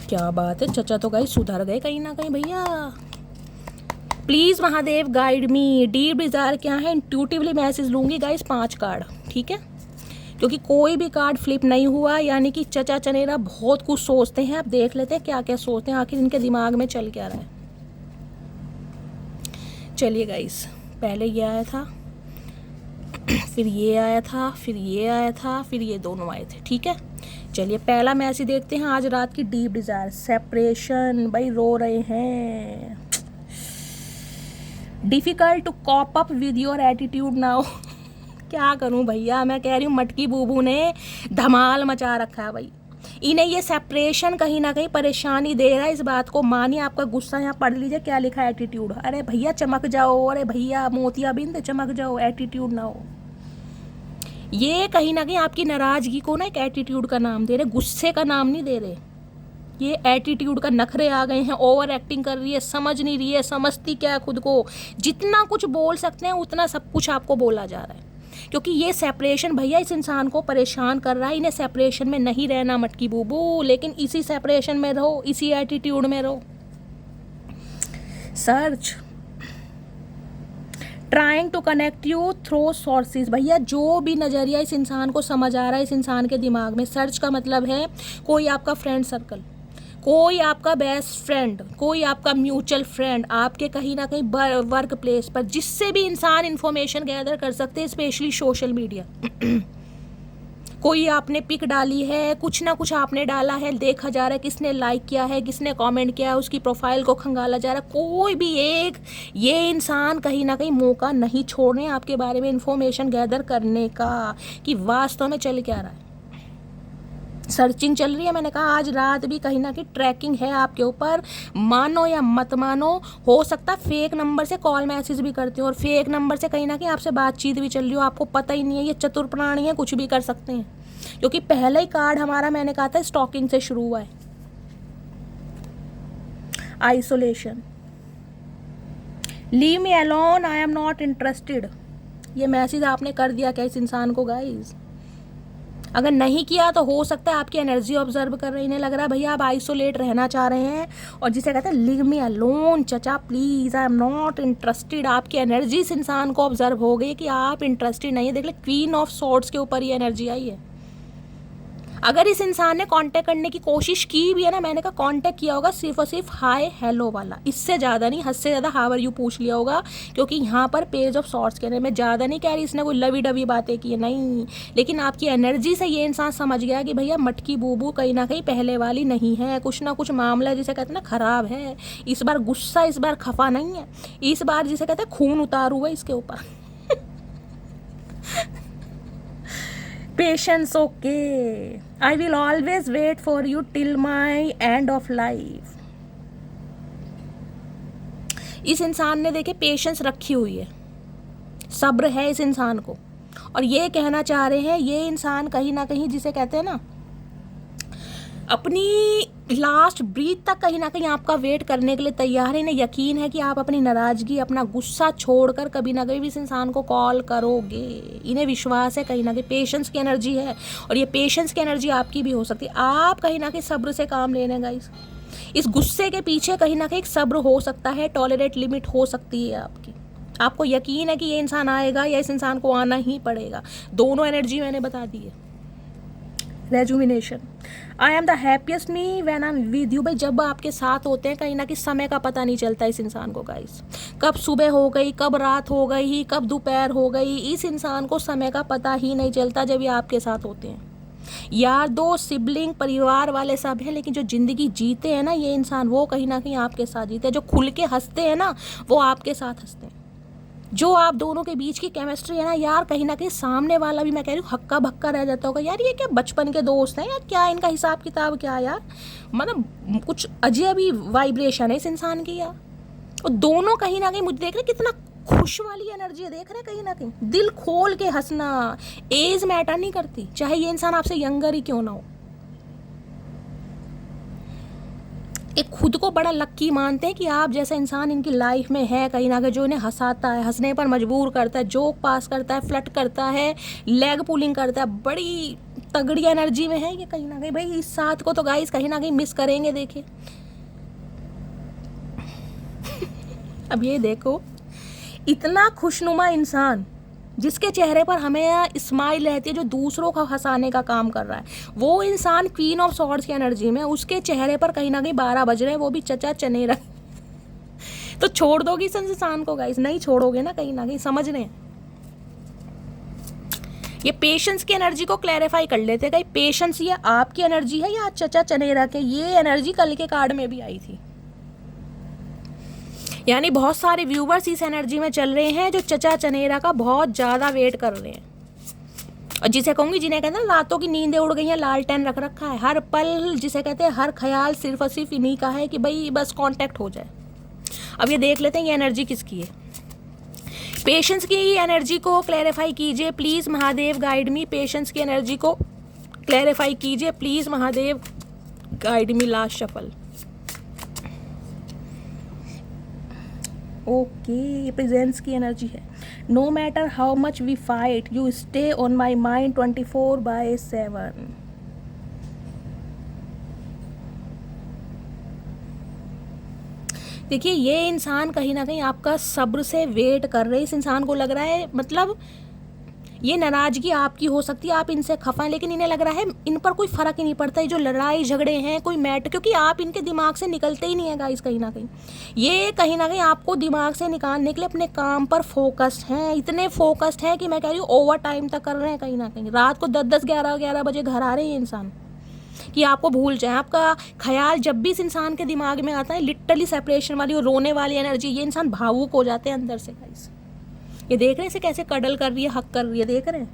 क्या बात है, चचा तो गाइस सुधर गए कहीं ना कहीं भैया। Please Mahadev guide me, deep desire क्या है, इंट्यूटिवली मैसेज लूँगी गाइस 5 कार्ड, ठीक है, क्योंकि कोई भी कार्ड फ्लिप नहीं हुआ, यानी कि चचा चनेरा बहुत कुछ सोचते हैं। अब देख लेते हैं क्या क्या सोचते हैं, आखिर इनके दिमाग में चल क्या रहा है। चलिए गाइस, पहले ये आया था, फिर ये आया था, फिर ये आया था, फिर ये दोनों आए थे, ठीक है। चलिए पहला मैसेज देखते हैं आज रात की डीप डिज़ायर, सेपरेशन, भाई रो रहे हैं, difficult to cope up with your attitude now. क्या करूं भैया, मैं कह रही हूँ मटकी बूबू ने धमाल मचा रखा है भाई, इन्हें ये सेपरेशन कहीं ना कहीं परेशानी दे रहा है। इस बात को मानिए, आपका गुस्सा यहाँ पढ़ लीजिए क्या लिखा है, एटीट्यूड। अरे भैया चमक जाओ, अरे भैया मोतियाबिंद चमक जाओ, एटीट्यूड ना हो। ये कहीं ना कहीं आपकी नाराज़गी को ना एक एटीट्यूड का नाम दे रहे, गुस्से का नाम नहीं दे रहे। ये एटीट्यूड का नखरे आ गए हैं, ओवर एक्टिंग कर रही है, समझ नहीं रही है, समझती क्या है खुद को, जितना कुछ बोल सकते हैं उतना सब कुछ आपको बोला जा रहा है, क्योंकि ये सेपरेशन भैया इस इंसान को परेशान कर रहा है। इन्हें सेपरेशन में नहीं रहना मटकी बूबू, लेकिन इसी सेपरेशन में रहो, इसी एटीट्यूड में रहो। Search trying to connect you through sources, भैया जो भी नज़रिया इस इंसान को समझ आ रहा है इस इंसान के दिमाग में, सर्च का मतलब है कोई आपका फ्रेंड सर्कल, कोई आपका बेस्ट फ्रेंड, कोई आपका म्यूचुअल फ्रेंड, आपके कहीं ना कहीं वर्क प्लेस पर, जिससे भी इंसान इन्फॉर्मेशन गैदर कर सकते हैं, स्पेशली सोशल मीडिया। कोई आपने पिक डाली है, कुछ ना कुछ आपने डाला है, देखा जा रहा है किसने लाइक किया है, किसने कमेंट किया है, उसकी प्रोफाइल को खंगाला जा रहा है, कोई भी एक, ये इंसान कहीं ना कहीं मौका नहीं छोड़ रहे हैं आपके बारे में इन्फॉर्मेशन गैदर करने का, कि वास्तव में चल क्या रहा है। सर्चिंग चल रही है, मैंने कहा आज रात भी कहीं ना कहीं ट्रैकिंग है आपके ऊपर, मानो या मत मानो। हो सकता फेक नंबर से कॉल मैसेज भी करते हो, और फेक नंबर से कहीं ना कहीं आपसे बातचीत भी चल रही हो, आपको पता ही नहीं है। ये चतुर प्राणी है, कुछ भी कर सकते हैं, क्योंकि पहला ही कार्ड हमारा मैंने कहा था स्टॉकिंग से शुरू हुआ है। Isolation, leave me alone, I am not interested. ये मैसेज आपने कर दिया क्या इस इंसान को गाइज? अगर नहीं किया तो हो सकता है आपकी एनर्जी ऑब्जर्व कर रहे हैं, इन्हें लग रहा है भैया आप आइसोलेट रहना चाह रहे हैं, और जिसे कहते हैं लीव मी अलोन चचा please, I am not interested. आपकी एनर्जी इस इंसान को ऑब्जर्व हो गई कि आप इंटरेस्टेड नहीं है। देख ले, क्वीन ऑफ सॉर्ड्स के ऊपर ये एनर्जी आई है। अगर इस इंसान ने कांटेक्ट करने की कोशिश की भी है ना, मैंने कहा कांटेक्ट किया होगा सिर्फ और सिर्फ हाय हेलो वाला, इससे ज़्यादा नहीं, हद से ज़्यादा हाउ आर यू पूछ लिया होगा, क्योंकि यहाँ पर पेज ऑफ सॉर्ट्स के अंदर मैं ज़्यादा नहीं कह रही इसने कोई लवी डवी बातें की है, नहीं, लेकिन आपकी एनर्जी से ये इंसान समझ गया कि भैया मटकी बूबू कहीं ना कहीं पहले वाली नहीं है, कुछ ना कुछ मामला जिसे कहते हैं ना ख़राब है, इस बार गुस्सा, इस बार खफा नहीं है, इस बार जिसे कहते हैं खून उतार हुआ इसके ऊपर। Patience, okay, I will always wait for you till my end of life. इस इंसान ने देखे पेशेंस रखी हुई है, सब्र है इस इंसान को, और ये कहना चाह रहे हैं ये इंसान कहीं ना कहीं जिसे कहते हैं ना अपनी लास्ट ब्रीथ तक कहीं ना कहीं आपका वेट करने के लिए तैयार है। इन्हें यकीन है कि आप अपनी नाराज़गी, अपना गुस्सा छोड़कर कभी ना कभी भी इस इंसान को कॉल करोगे, इन्हें विश्वास है, कहीं ना कहीं पेशेंस की एनर्जी है, और ये पेशेंस की एनर्जी आपकी भी हो सकती है। आप कहीं ना कहीं सब्र से काम लेने गाइस, इस गुस्से के पीछे कहीं ना कहीं सब्र हो सकता है, टॉलरेट लिमिट हो सकती है आपकी, आपको यकीन है कि ये इंसान आएगा या इस इंसान को आना ही पड़ेगा, दोनों एनर्जी मैंने बता दी है। Rejuvenation, I am the happiest me when I am with you. भाई जब आपके साथ होते हैं कहीं ना कहीं समय का पता नहीं चलता इस इंसान को गाइस, कब सुबह हो गई, कब रात हो गई, कब दोपहर हो गई, इस इंसान को समय का पता ही नहीं चलता जब ये आपके साथ होते हैं। यार दोस्त, सिबलिंग, परिवार वाले सब हैं, लेकिन जो ज़िंदगी जीते हैं ना ये इंसान, वो कहीं ना कहीं आपके साथ जीते हैं। जो खुल के हंसते हैं ना वो आपके साथ हंसते हैं। जो आप दोनों के बीच की केमिस्ट्री है ना यार, कहीं ना कहीं सामने वाला भी, मैं कह रही हूँ, हक्का भक्का रह जाता होगा यार, ये क्या बचपन के दोस्त हैं यार, क्या इनका हिसाब किताब क्या यार, मतलब कुछ अजब ही वाइब्रेशन है इस इंसान की यार। और दोनों कहीं ना कहीं मुझे देख रहे कितना खुश वाली एनर्जी है, देख रहे हैं कहीं ना कहीं दिल खोल के हंसना। एज मैटर नहीं करती, चाहे ये इंसान आपसे यंगर ही क्यों ना हो। एक खुद को बड़ा लक्की मानते हैं कि आप जैसा इंसान इनकी लाइफ में है, कहीं ना कहीं जो इन्हें हंसाता है, हंसने पर मजबूर करता है, जोक पास करता है, फ्लर्ट करता है, लेग पुलिंग करता है, बड़ी तगड़ी एनर्जी में है ये कहीं ना कहीं। भाई इस साथ को तो गाइस कहीं ना कहीं मिस करेंगे। देखिए अब ये देखो, इतना खुशनुमा इंसान जिसके चेहरे पर हमें स्माइल रहती है, जो दूसरों को हंसाने का काम कर रहा है, वो इंसान क्वीन ऑफ सॉर्ड्स की एनर्जी में, उसके चेहरे पर कहीं ना कहीं 12 बज रहे हैं, वो भी चचा चनेरा। तो छोड़ दोगी इस इंसान को गाइस? नहीं छोड़ोगे ना, कहीं ना कहीं समझ रहे हैं। ये पेशेंस की एनर्जी को क्लैरिफाई कर लेते हैं, पेशेंस ये आपकी एनर्जी है या चचा चनेरा के? ये एनर्जी कल के कार्ड में भी आई थी, यानी बहुत सारे व्यूवर्स इस एनर्जी में चल रहे हैं जो चचा चनेरा का बहुत ज़्यादा वेट कर रहे हैं, और जिसे कहूँगी जिन्हें कहते हैं रातों की नींदें उड़ गई हैं, लालटेन रख रखा है, हर पल जिसे कहते हैं हर ख्याल सिर्फ और सिर्फ इन्हीं का है कि भाई बस कांटेक्ट हो जाए। अब ये देख लेते हैं ये एनर्जी किसकी है। पेशेंस की एनर्जी को क्लैरिफाई कीजिए please Mahadev, guide me. Patience की एनर्जी को क्लैरिफाई कीजिए please Mahadev, guide me. Last shuffle, okay, presence की एनर्जी है। No matter how much we fight, you stay on my mind 24/7। देखिए ये इंसान कहीं ना कहीं आपका सब्र से वेट कर रहे हैं। इस इंसान को लग रहा है, मतलब ये नाराज़गी आपकी हो सकती है, आप इनसे खफा हैं, लेकिन इन्हें लग रहा है इन पर कोई फ़र्क ही नहीं पड़ता है, जो लड़ाई झगड़े हैं कोई मैटर, क्योंकि आप इनके दिमाग से निकलते ही नहीं है गाइस। कहीं ना कहीं ये कहीं ना कहीं आपको दिमाग से निकालने के लिए अपने काम पर फोकस्ड हैं, इतने फोकस्ड हैं कि मैं कह रही हूँ ओवर टाइम तक कर रहे हैं। कहीं ना कहीं रात को 10-10, 11-11 बजे घर आ रहे हैं इंसान, कि आपको भूल जाए। आपका ख्याल जब भी इस इंसान के दिमाग में आता है, लिटरली सेपरेशन वाली और रोने वाली एनर्जी, ये इंसान भावुक हो जाते हैं अंदर से गाइस। ये देख रहे हैं इसे कैसे कडल कर रही है, हक कर रही है, देख रहे हैं।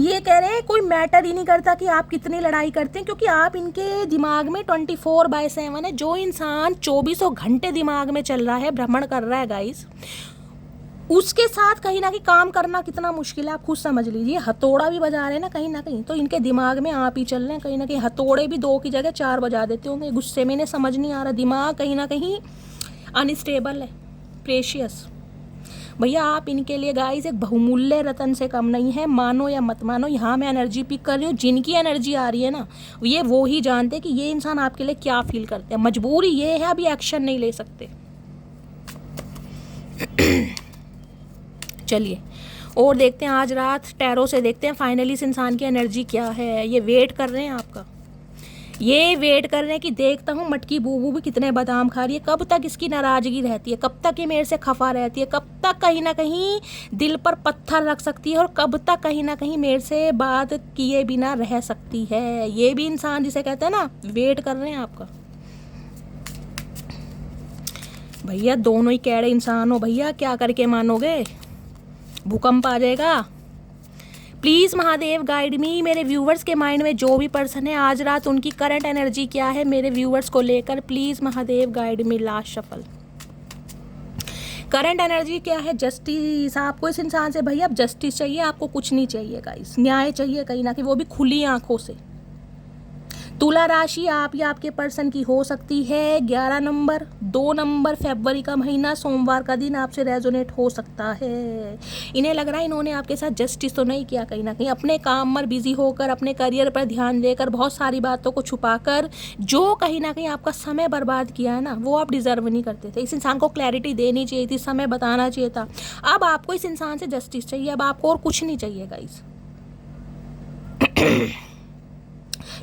ये कह रहे हैं कोई मैटर ही नहीं करता कि आप कितनी लड़ाई करते हैं, क्योंकि आप इनके दिमाग में 24/7 है। जो इंसान 24 घंटे दिमाग में चल रहा है, भ्रमण कर रहा है गाइस, उसके साथ कहीं ना कहीं काम करना कितना मुश्किल है आप खुद समझ लीजिए। हथौड़ा भी बजा रहे हैं ना कहीं, तो इनके दिमाग में आप ही चल रहे हैं। कहीं ना कहीं हथौड़े भी 2 की जगह 4 बजा देते होंगे गुस्से में, इन्हें समझ नहीं आ रहा। दिमाग कहीं ना कहीं अनस्टेबल है, प्रेशियस। भैया आप इनके लिए गाइस एक बहुमूल्य रतन से कम नहीं है, मानो या मत मानो। यहाँ मैं एनर्जी पिक कर रही हूँ, जिनकी एनर्जी आ रही है ना, ये वो ही जानते हैं कि ये इंसान आपके लिए क्या फील करते हैं। मजबूरी ये है अभी एक्शन नहीं ले सकते। चलिए और देखते हैं आज रात टैरो से, देखते हैं फाइनली इस इंसान की एनर्जी क्या है। ये वेट कर रहे हैं आपका, ये वेट कर रहे हैं कि देखता हूँ मटकी बूबू भी कितने बादाम खा रही है, कब तक इसकी नाराज़गी रहती है, कब तक ये मेरे से खफा रहती है, कब तक कहीं ना कहीं दिल पर पत्थर रख सकती है, और कब तक कहीं ना कहीं मेरे से बात किए बिना रह सकती है। ये भी इंसान जिसे कहते हैं ना, वेट कर रहे हैं आपका। भैया दोनों ही कैड़े इंसान हो भैया, क्या करके मानोगे, भूकंप आ जाएगा। प्लीज़ महादेव गाइड मी, मेरे व्यूवर्स के माइंड में जो भी पर्सन है आज रात उनकी करंट एनर्जी क्या है मेरे व्यूवर्स को लेकर, please Mahadev guide me. Last shuffle, current energy क्या है, जस्टिस। आपको इस इंसान से भैया अब जस्टिस चाहिए, आपको कुछ नहीं चाहिए गाइस, न्याय चाहिए कहीं ना कहीं, वो भी खुली आंखों से। तुला राशि आप या आपके पर्सन की हो सकती है 11 नंबर, 2 नंबर फरवरी का महीना, सोमवार का दिन आपसे रेजोनेट हो सकता है। इन्हें लग रहा है इन्होंने आपके साथ जस्टिस तो नहीं किया, कहीं ना कहीं अपने काम में बिजी होकर, अपने करियर पर ध्यान देकर, बहुत सारी बातों को छुपाकर जो कहीं ना कहीं आपका समय बर्बाद किया है ना, वो आप डिजर्व नहीं करते थे। इस इंसान को क्लैरिटी देनी चाहिए थी, समय बताना चाहिए था। अब आपको इस इंसान से जस्टिस चाहिए, अब आपको और कुछ नहीं चाहिए गाइस।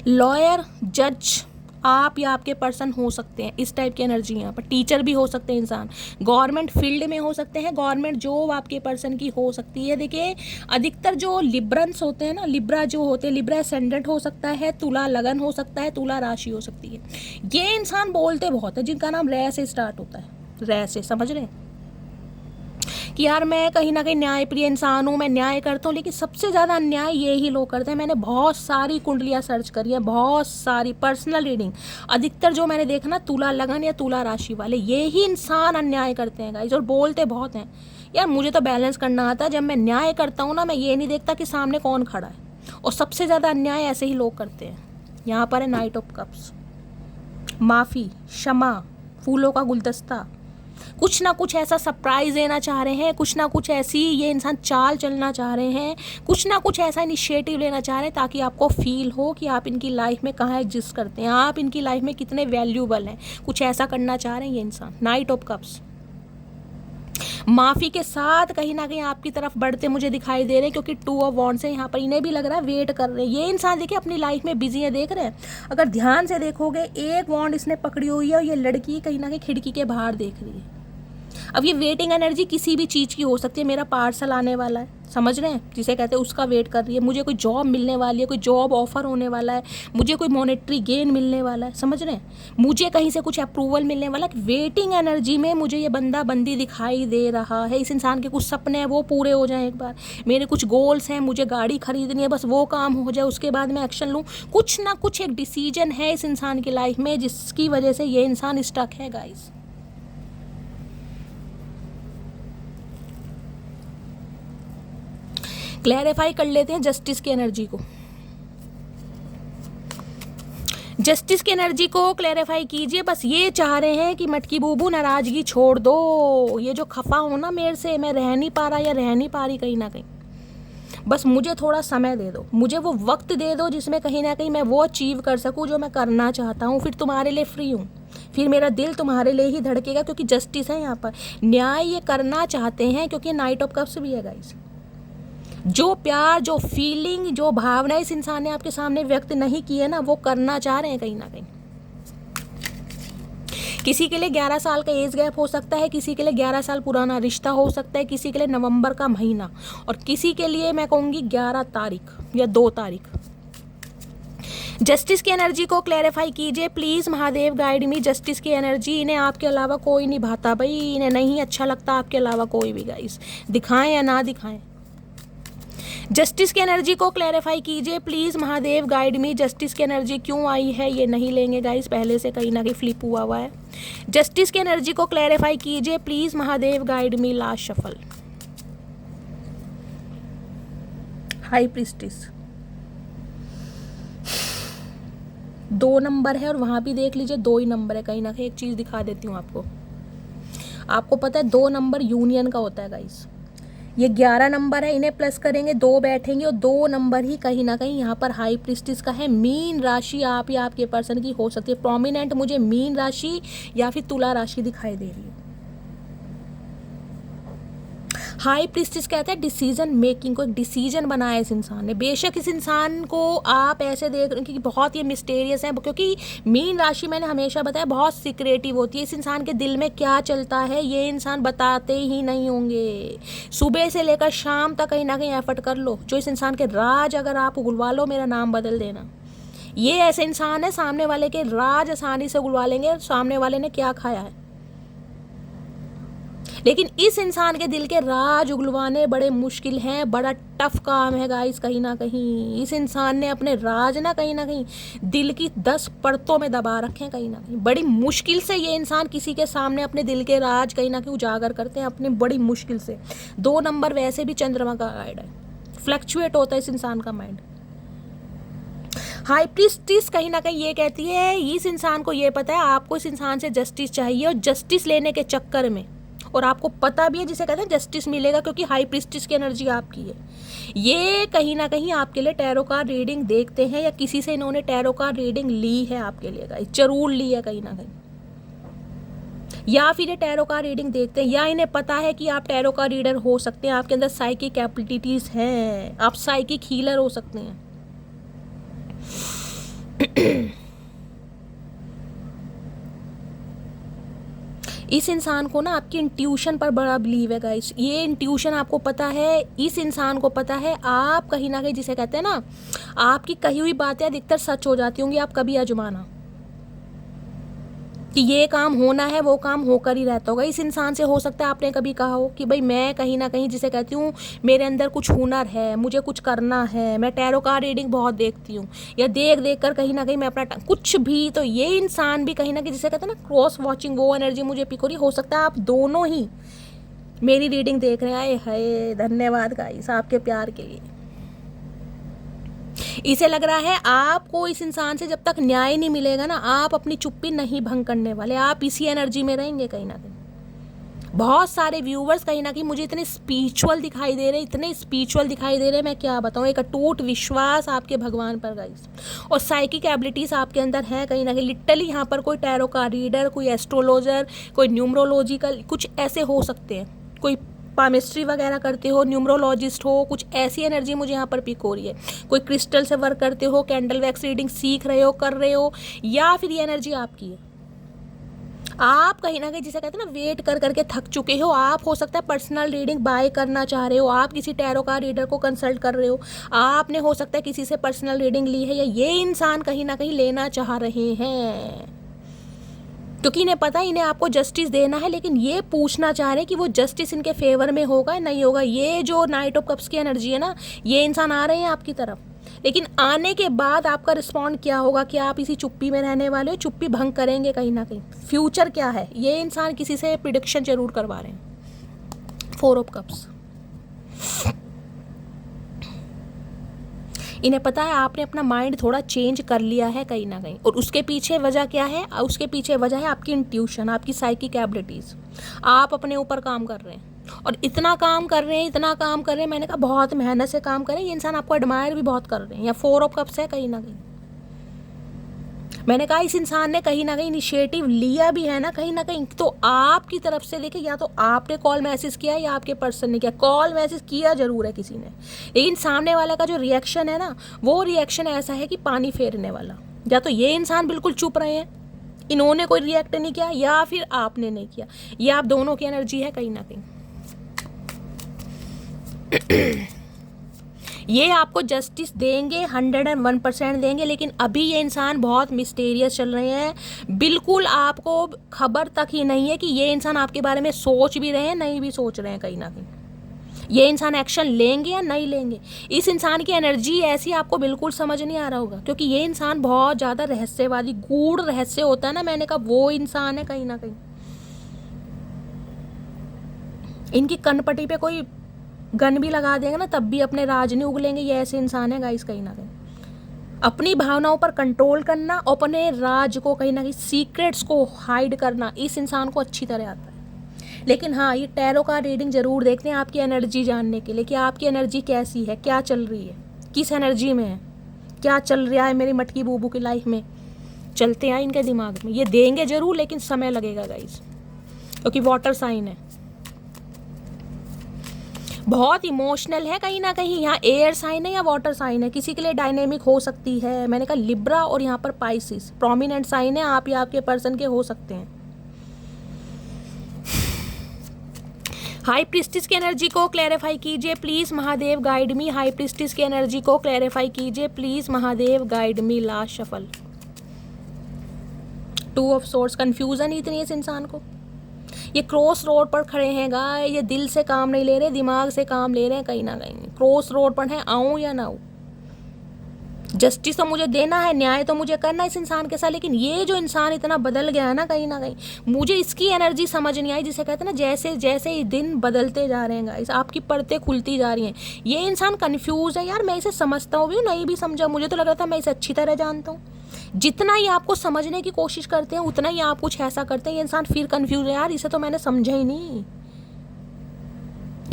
लॉयर, जज आप या आपके पर्सन हो सकते हैं, इस टाइप की एनर्जी यहाँ पर। टीचर भी हो सकते हैं इंसान, गवर्नमेंट फील्ड में हो सकते हैं, गवर्नमेंट जॉब आपके पर्सन की हो सकती है। देखिए अधिकतर जो लिब्रंस होते हैं ना, लिब्रा जो होते हैं, लिब्रा एसेंडेंट हो सकता है, तुला लगन हो सकता है, तुला राशि हो सकती है। ये इंसान बोलते बहुत है जिनका नाम रै से स्टार्ट होता है, रै से, समझ रहे हैं कि यार मैं कहीं ना कहीं न्यायप्रिय इंसान हूँ, मैं न्याय करता हूँ, लेकिन सबसे ज़्यादा अन्याय ये ही लोग करते हैं। मैंने बहुत सारी कुंडलियाँ सर्च करी है, बहुत सारी पर्सनल रीडिंग, अधिकतर जो मैंने देखा ना तुला लगन या तुला राशि वाले, ये ही इंसान अन्याय करते हैं गाइस, और बोलते बहुत हैं। यार मुझे तो बैलेंस करना आता है, जब मैं न्याय करता हूँ ना, मैं ये नहीं देखता कि सामने कौन खड़ा है, और सबसे ज़्यादा अन्याय ऐसे ही लोग करते हैं। यहाँ पर है नाइट ऑफ कप्स, माफ़ी, क्षमा, फूलों का गुलदस्ता, कुछ ना कुछ ऐसा सरप्राइज देना चाह रहे हैं, कुछ ना कुछ ऐसी ये इंसान चाल चलना चाह रहे हैं, कुछ ना कुछ ऐसा इनिशिएटिव लेना चाह रहे हैं ताकि आपको फील हो कि आप इनकी लाइफ में कहाँ एग्जिस्ट करते हैं, आप इनकी लाइफ में कितने वैल्यूबल हैं। कुछ ऐसा करना चाह रहे हैं ये इंसान। नाइट ऑफ कप्स, माफ़ी के साथ कहीं ना कहीं आपकी तरफ बढ़ते मुझे दिखाई दे रहे हैं, क्योंकि 2 ऑफ वॉन्ड्स है यहाँ पर। इन्हें भी लग रहा है वेट कर रहे हैं ये इंसान। देखिए अपनी लाइफ में बिजी है, देख रहे हैं, अगर ध्यान से देखोगे एक वॉन्ड इसने पकड़ी हुई है, और ये लड़की कहीं ना कहीं खिड़की के बाहर देख रही है। अब ये वेटिंग एनर्जी किसी भी चीज़ की हो सकती है। मेरा पार्सल आने वाला है, समझ रहे हैं, जिसे कहते हैं, उसका वेट कर रही है। मुझे कोई जॉब मिलने वाली है, कोई जॉब ऑफर होने वाला है, मुझे कोई मॉनेटरी गेन मिलने वाला है, समझ रहे हैं, मुझे कहीं से कुछ अप्रूवल मिलने वाला है। वेटिंग एनर्जी में मुझे ये बंदा बंदी दिखाई दे रहा है। इस इंसान के कुछ सपने हैं वो पूरे हो जाएं एक बार, मेरे कुछ गोल्स हैं, मुझे गाड़ी खरीदनी है, बस वो काम हो जाए, उसके बाद मैं एक्शन लूँ। कुछ ना कुछ एक डिसीजन है इस इंसान की लाइफ में जिसकी वजह से ये इंसान स्टक है गाइस। क्लैरिफाई कर लेते हैं जस्टिस की एनर्जी को। जस्टिस की एनर्जी को क्लैरिफाई कीजिए। बस ये चाह रहे हैं कि मटकी बूबू नाराज़गी छोड़ दो, ये जो खफा हो ना मेरे से, मैं रह नहीं पा रहा या रह नहीं पा रही कहीं ना कहीं, बस मुझे थोड़ा समय दे दो, मुझे वो वक्त दे दो जिसमें कहीं ना कहीं मैं वो अचीव कर सकूं जो मैं करना चाहता हूं। फिर तुम्हारे लिए फ्री हूं, फिर मेरा दिल तुम्हारे लिए ही धड़केगा, क्योंकि जस्टिस है यहाँ पर। न्याय ये करना चाहते हैं, क्योंकि नाइट ऑफ कप्स भी है गाइस। जो प्यार, जो फीलिंग, जो भावना इस इंसान ने आपके सामने व्यक्त नहीं की है ना, वो करना चाह रहे हैं कहीं ना कहीं। किसी के लिए 11 साल का एज गैप हो सकता है, किसी के लिए 11 साल पुराना रिश्ता हो सकता है, किसी के लिए नवंबर का महीना, और किसी के लिए मैं कहूँगी 11 तारीख या 2 तारीख। जस्टिस की एनर्जी को क्लैरिफाई कीजिए please Mahadev guide me. Justice की एनर्जी, इन्हें आपके अलावा कोई नहीं भाता भाई, इन्हें नहीं अच्छा लगता आपके अलावा कोई भी गाइस, दिखाएं या ना दिखाएं। जस्टिस की एनर्जी को क्लैरिफाई कीजिए please Mahadev guide me. Justice की एनर्जी क्यों आई है ये नहीं लेंगे गाइस, पहले से कहीं ना कहीं फ्लिप हुआ है। जस्टिस की एनर्जी को क्लैरिफाई कीजिए please Mahadev guide me. Last shuffle, high priestess, 2 number है, और वहाँ भी देख लीजिए 2 ही नंबर है कहीं ना कहीं। एक चीज़ दिखा देती हूँ आपको पता है 2 नंबर यूनियन का होता है गाइस। ये 11 नंबर है, इन्हें प्लस करेंगे 2 बैठेंगे, और 2 नंबर ही कहीं ना कहीं यहाँ पर हाई प्रीस्टिस का है। मीन राशि आप या आपके पर्सन की हो सकती है। प्रोमिनेंट मुझे मीन राशि या फिर तुला राशि दिखाई दे रही है। हाई प्रीस्टिस कहते हैं डिसीजन मेकिंग को, एक डिसीजन बनाया इस इंसान ने। बेशक इस इंसान को आप ऐसे देख रहे हो कि बहुत ही मिस्टेरियस है, क्योंकि मीन राशि मैंने हमेशा बताया बहुत सीक्रेटिव होती है। इस इंसान के दिल में क्या चलता है ये इंसान बताते ही नहीं होंगे। सुबह से लेकर शाम तक कहीं ना कहीं एफर्ट कर लो, जो इस इंसान के राज अगर आप उगलवा लो, मेरा नाम बदल देना। ये ऐसे इंसान है, सामने वाले के राज आसानी से उगलवा लेंगे, सामने वाले ने क्या खाया है। लेकिन इस इंसान के दिल के राज उगलवाने बड़े मुश्किल हैं, बड़ा टफ काम है गाइस। कहीं ना कहीं इस इंसान ने अपने राज ना कहीं दिल की 10 परतों में दबा रखे हैं। कहीं ना कहीं बड़ी मुश्किल से ये इंसान किसी के सामने अपने दिल के राज कहीं ना कहीं उजागर करते हैं, अपनी बड़ी मुश्किल से। 2 नंबर वैसे भी चंद्रमा का गाइड है, फ्लक्चुएट होता है इस इंसान का माइंड। हाई प्रीस्टिस कहीं ना कहीं ये कहती है, इस इंसान को ये पता है आपको इस इंसान से जस्टिस चाहिए, और जस्टिस लेने के चक्कर में, और आपको पता भी है जिसे कहते हैं जस्टिस मिलेगा, क्योंकि हाई प्रीस्टिस की एनर्जी आपकी है। ये कहीं ना कहीं आपके लिए टैरो कार्ड रीडिंग देखते हैं, या किसी से इन्होंने टैरो कार्ड रीडिंग ली है आपके लिए गाइस, जरूर ली है कहीं ना कहीं। या फिर ये टैरो कार्ड रीडिंग देखते हैं, या इन्हें पता है कि आप टैरो कार्ड रीडर हो सकते हैं, आपके अंदर साइकिक एबिलिटीज हैं, आप साइकिक हीलर हो सकते हैं। इस इंसान को ना आपकी इंट्यूशन पर बड़ा बिलीव है गाइस। ये इंट्यूशन आपको पता है, इस इंसान को पता है आप कहीं ना कहीं जिसे कहते हैं ना, आपकी कही हुई बातें अधिकतर सच हो जाती होंगी, आप कभी आजमाना कि ये काम होना है, वो काम होकर ही रहता होगा। इस इंसान से हो सकता है आपने कभी कहा हो कि भाई मैं कहीं ना कहीं जिसे कहती हूँ मेरे अंदर कुछ हुनर है, मुझे कुछ करना है, मैं टैरो कार्ड रीडिंग बहुत देखती हूँ, या देख देख कर कहीं ना कहीं मैं अपना कुछ भी। तो ये इंसान भी कहीं ना कहीं जिसे कहते हैं ना क्रॉस वॉचिंग, वो एनर्जी मुझे पिक हो रही। हो सकता है आप दोनों ही मेरी रीडिंग देख रहे हैं। आए हाय, धन्यवाद गाइस आपके प्यार के लिए। इसे लग रहा है आपको इस इंसान से जब तक न्याय नहीं मिलेगा ना, आप अपनी चुप्पी नहीं भंग करने वाले, आप इसी एनर्जी में रहेंगे कहीं ना कहीं। बहुत सारे व्यूवर्स कहीं ना कहीं मुझे इतने स्पिरिचुअल दिखाई दे रहे, इतने स्पिरिचुअल दिखाई दे रहे, मैं क्या बताऊं। एक अटूट विश्वास आपके भगवान पर गाइस, और साइकिक एबिलिटीज आपके अंदर है कहीं ना कहीं। लिटरली यहाँ पर कोई टैरो का रीडर, कोई एस्ट्रोलॉजर, कोई न्यूमरोलॉजिकल कुछ ऐसे हो सकते हैं, कोई पामिस्ट्री वगैरह करते हो, न्यूमरोलॉजिस्ट हो, कुछ ऐसी एनर्जी मुझे यहाँ पर पिक हो रही है। कोई क्रिस्टल से वर्क करते हो, कैंडल वैक्स रीडिंग सीख रहे हो, कर रहे हो, या फिर ये एनर्जी आपकी है। आप कहीं ना कहीं जिसे कहते हैं ना वेट कर करके थक चुके हो। आप हो सकता है पर्सनल रीडिंग बाय करना चाह रहे हो, आप किसी टैरो का रीडर को कंसल्ट कर रहे हो, आपने हो सकता है किसी से पर्सनल रीडिंग ली है, या ये इंसान कहीं ना कहीं लेना चाह रहे हैं, क्योंकि इन्हें पता है इन्हें आपको जस्टिस देना है। लेकिन ये पूछना चाह रहे हैं कि वो जस्टिस इनके फेवर में होगा या नहीं होगा। ये जो नाइट ऑफ कप्स की एनर्जी है ना, ये इंसान आ रहे हैं आपकी तरफ, लेकिन आने के बाद आपका रिस्पॉन्ड क्या होगा, कि आप इसी चुप्पी में रहने वाले हो, चुप्पी भंग करेंगे कहीं ना कहीं। फ्यूचर क्या है, ये इंसान किसी से प्रिडिक्शन जरूर करवा रहे हैं। 4 ऑफ कप्स, इन्हें पता है आपने अपना माइंड थोड़ा चेंज कर लिया है कहीं ना कहीं, और उसके पीछे वजह क्या है, उसके पीछे वजह है आपकी इंट्यूशन, आपकी साइकिक एबिलिटीज़। आप अपने ऊपर काम कर रहे हैं, और इतना काम कर रहे हैं, इतना काम कर रहे हैं, मैंने कहा बहुत मेहनत से काम करें। ये इंसान आपको एडमायर भी बहुत कर रहे हैं, या 4 ऑफ कप्स है कहीं ना कहीं। मैंने कहा इस इंसान ने कहीं ना कहीं इनिशिएटिव लिया भी है ना कहीं ना कहीं, तो आपकी तरफ से देखिए, या तो आपने कॉल मैसेज किया या आपके पर्सन ने किया। कॉल मैसेज किया जरूर है किसी ने, लेकिन सामने वाला का जो रिएक्शन है ना, वो रिएक्शन ऐसा है कि पानी फेरने वाला। या तो ये इंसान बिल्कुल चुप रहे हैं, इन्होंने कोई रिएक्ट नहीं किया, या फिर आपने नहीं किया। ये आप दोनों की एनर्जी है कहीं ना कहीं। ये आपको जस्टिस देंगे, 101% देंगे, लेकिन अभी ये इंसान बहुत मिस्टीरियस चल रहे हैं। बिल्कुल आपको खबर तक ही नहीं है कि ये इंसान आपके बारे में सोच भी रहे हैं, नहीं भी सोच रहे हैं कहीं ना कहीं। ये इंसान एक्शन लेंगे या नहीं लेंगे, इस इंसान की एनर्जी ऐसी आपको बिल्कुल समझ नहीं आ रहा होगा, क्योंकि ये इंसान बहुत ज़्यादा रहस्यवादी, गूढ़ रहस्य होता है ना, मैंने कहा वो इंसान है कहीं ना कहीं। इनकी कनपट्टी पे कोई गन भी लगा देंगे ना, तब भी अपने राज नहीं उगलेंगे। ये ऐसे इंसान है गाइस कहीं ना कहीं। अपनी भावनाओं पर कंट्रोल करना, अपने राज को कहीं ना कहीं सीक्रेट्स को हाइड करना, इस इंसान को अच्छी तरह आता है। लेकिन हाँ, ये टैरो का रीडिंग जरूर देखते हैं आपकी एनर्जी जानने के लिए, कि आपकी एनर्जी कैसी है, क्या चल रही है, किस एनर्जी में है, क्या चल रहा है मेरी मटकी बूबू की लाइफ में। चलते हैं इनके दिमाग में, ये देंगे जरूर, लेकिन समय लगेगा गाइस, क्योंकि वाटर साइन है। बहुत इमोशनल है कहीं ना कहीं। यहाँ एयर साइन है या वाटर साइन है, किसी के लिए डायनेमिक हो सकती है। मैंने कहा लिब्रा और यहाँ पर पाइसिस प्रोमिनेंट साइन है, आप या आपके पर्सन के हो सकते हैं। हाई प्रिस्टिस की एनर्जी को क्लैरिफाई कीजिए please Mahadev, guide me. High priestess की एनर्जी को क्लैरिफाई कीजिए please Mahadev, guide me. Last shuffle, 2 of swords. Confusion इतनी है इस इंसान को, ये क्रॉस रोड पर खड़े हैं गाय, ये दिल से काम नहीं ले रहे, दिमाग से काम ले रहे हैं। कहीं ना कहीं क्रॉस रोड पर है, आऊं या ना आऊं। जस्टिस तो मुझे देना है, न्याय तो मुझे करना है इस इंसान के साथ, लेकिन ये जो इंसान इतना बदल गया है ना कहीं मुझे इसकी एनर्जी समझ नहीं आई। जिसे कहते हैं ना, जैसे जैसे ये दिन बदलते जा रहे हैं गाइस, आपकी परतें खुलती जा रही हैं। ये इंसान कंफ्यूज है यार, मैं इसे समझता हूँ भी नहीं भी समझा, मुझे तो लग रहा था मैं इसे अच्छी तरह जानता हूँ। जितना ही आपको समझने की कोशिश करते हैं उतना ही आप कुछ ऐसा करते हैं, ये इंसान फिर कंफ्यूज है यार, इसे तो मैंने समझा ही नहीं,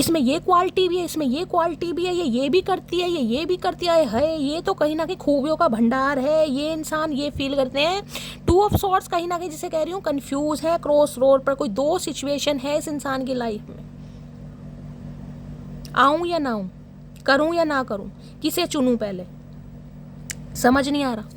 इसमें ये क्वालिटी भी है, इसमें ये क्वालिटी भी है, ये भी करती है, ये भी करती है, ये तो कहीं ना कहीं खूबियों का भंडार है। ये इंसान ये फील करते हैं। 2 ऑफ सॉर्ड्स कहीं ना कहीं जिसे कह रही हूँ कंफ्यूज है, क्रॉस रोड पर कोई 2 सिचुएशन है इस इंसान की लाइफ में। आऊं या ना आऊं, करूं या ना करूं, किसे चुनूं पहले, समझ नहीं आ रहा।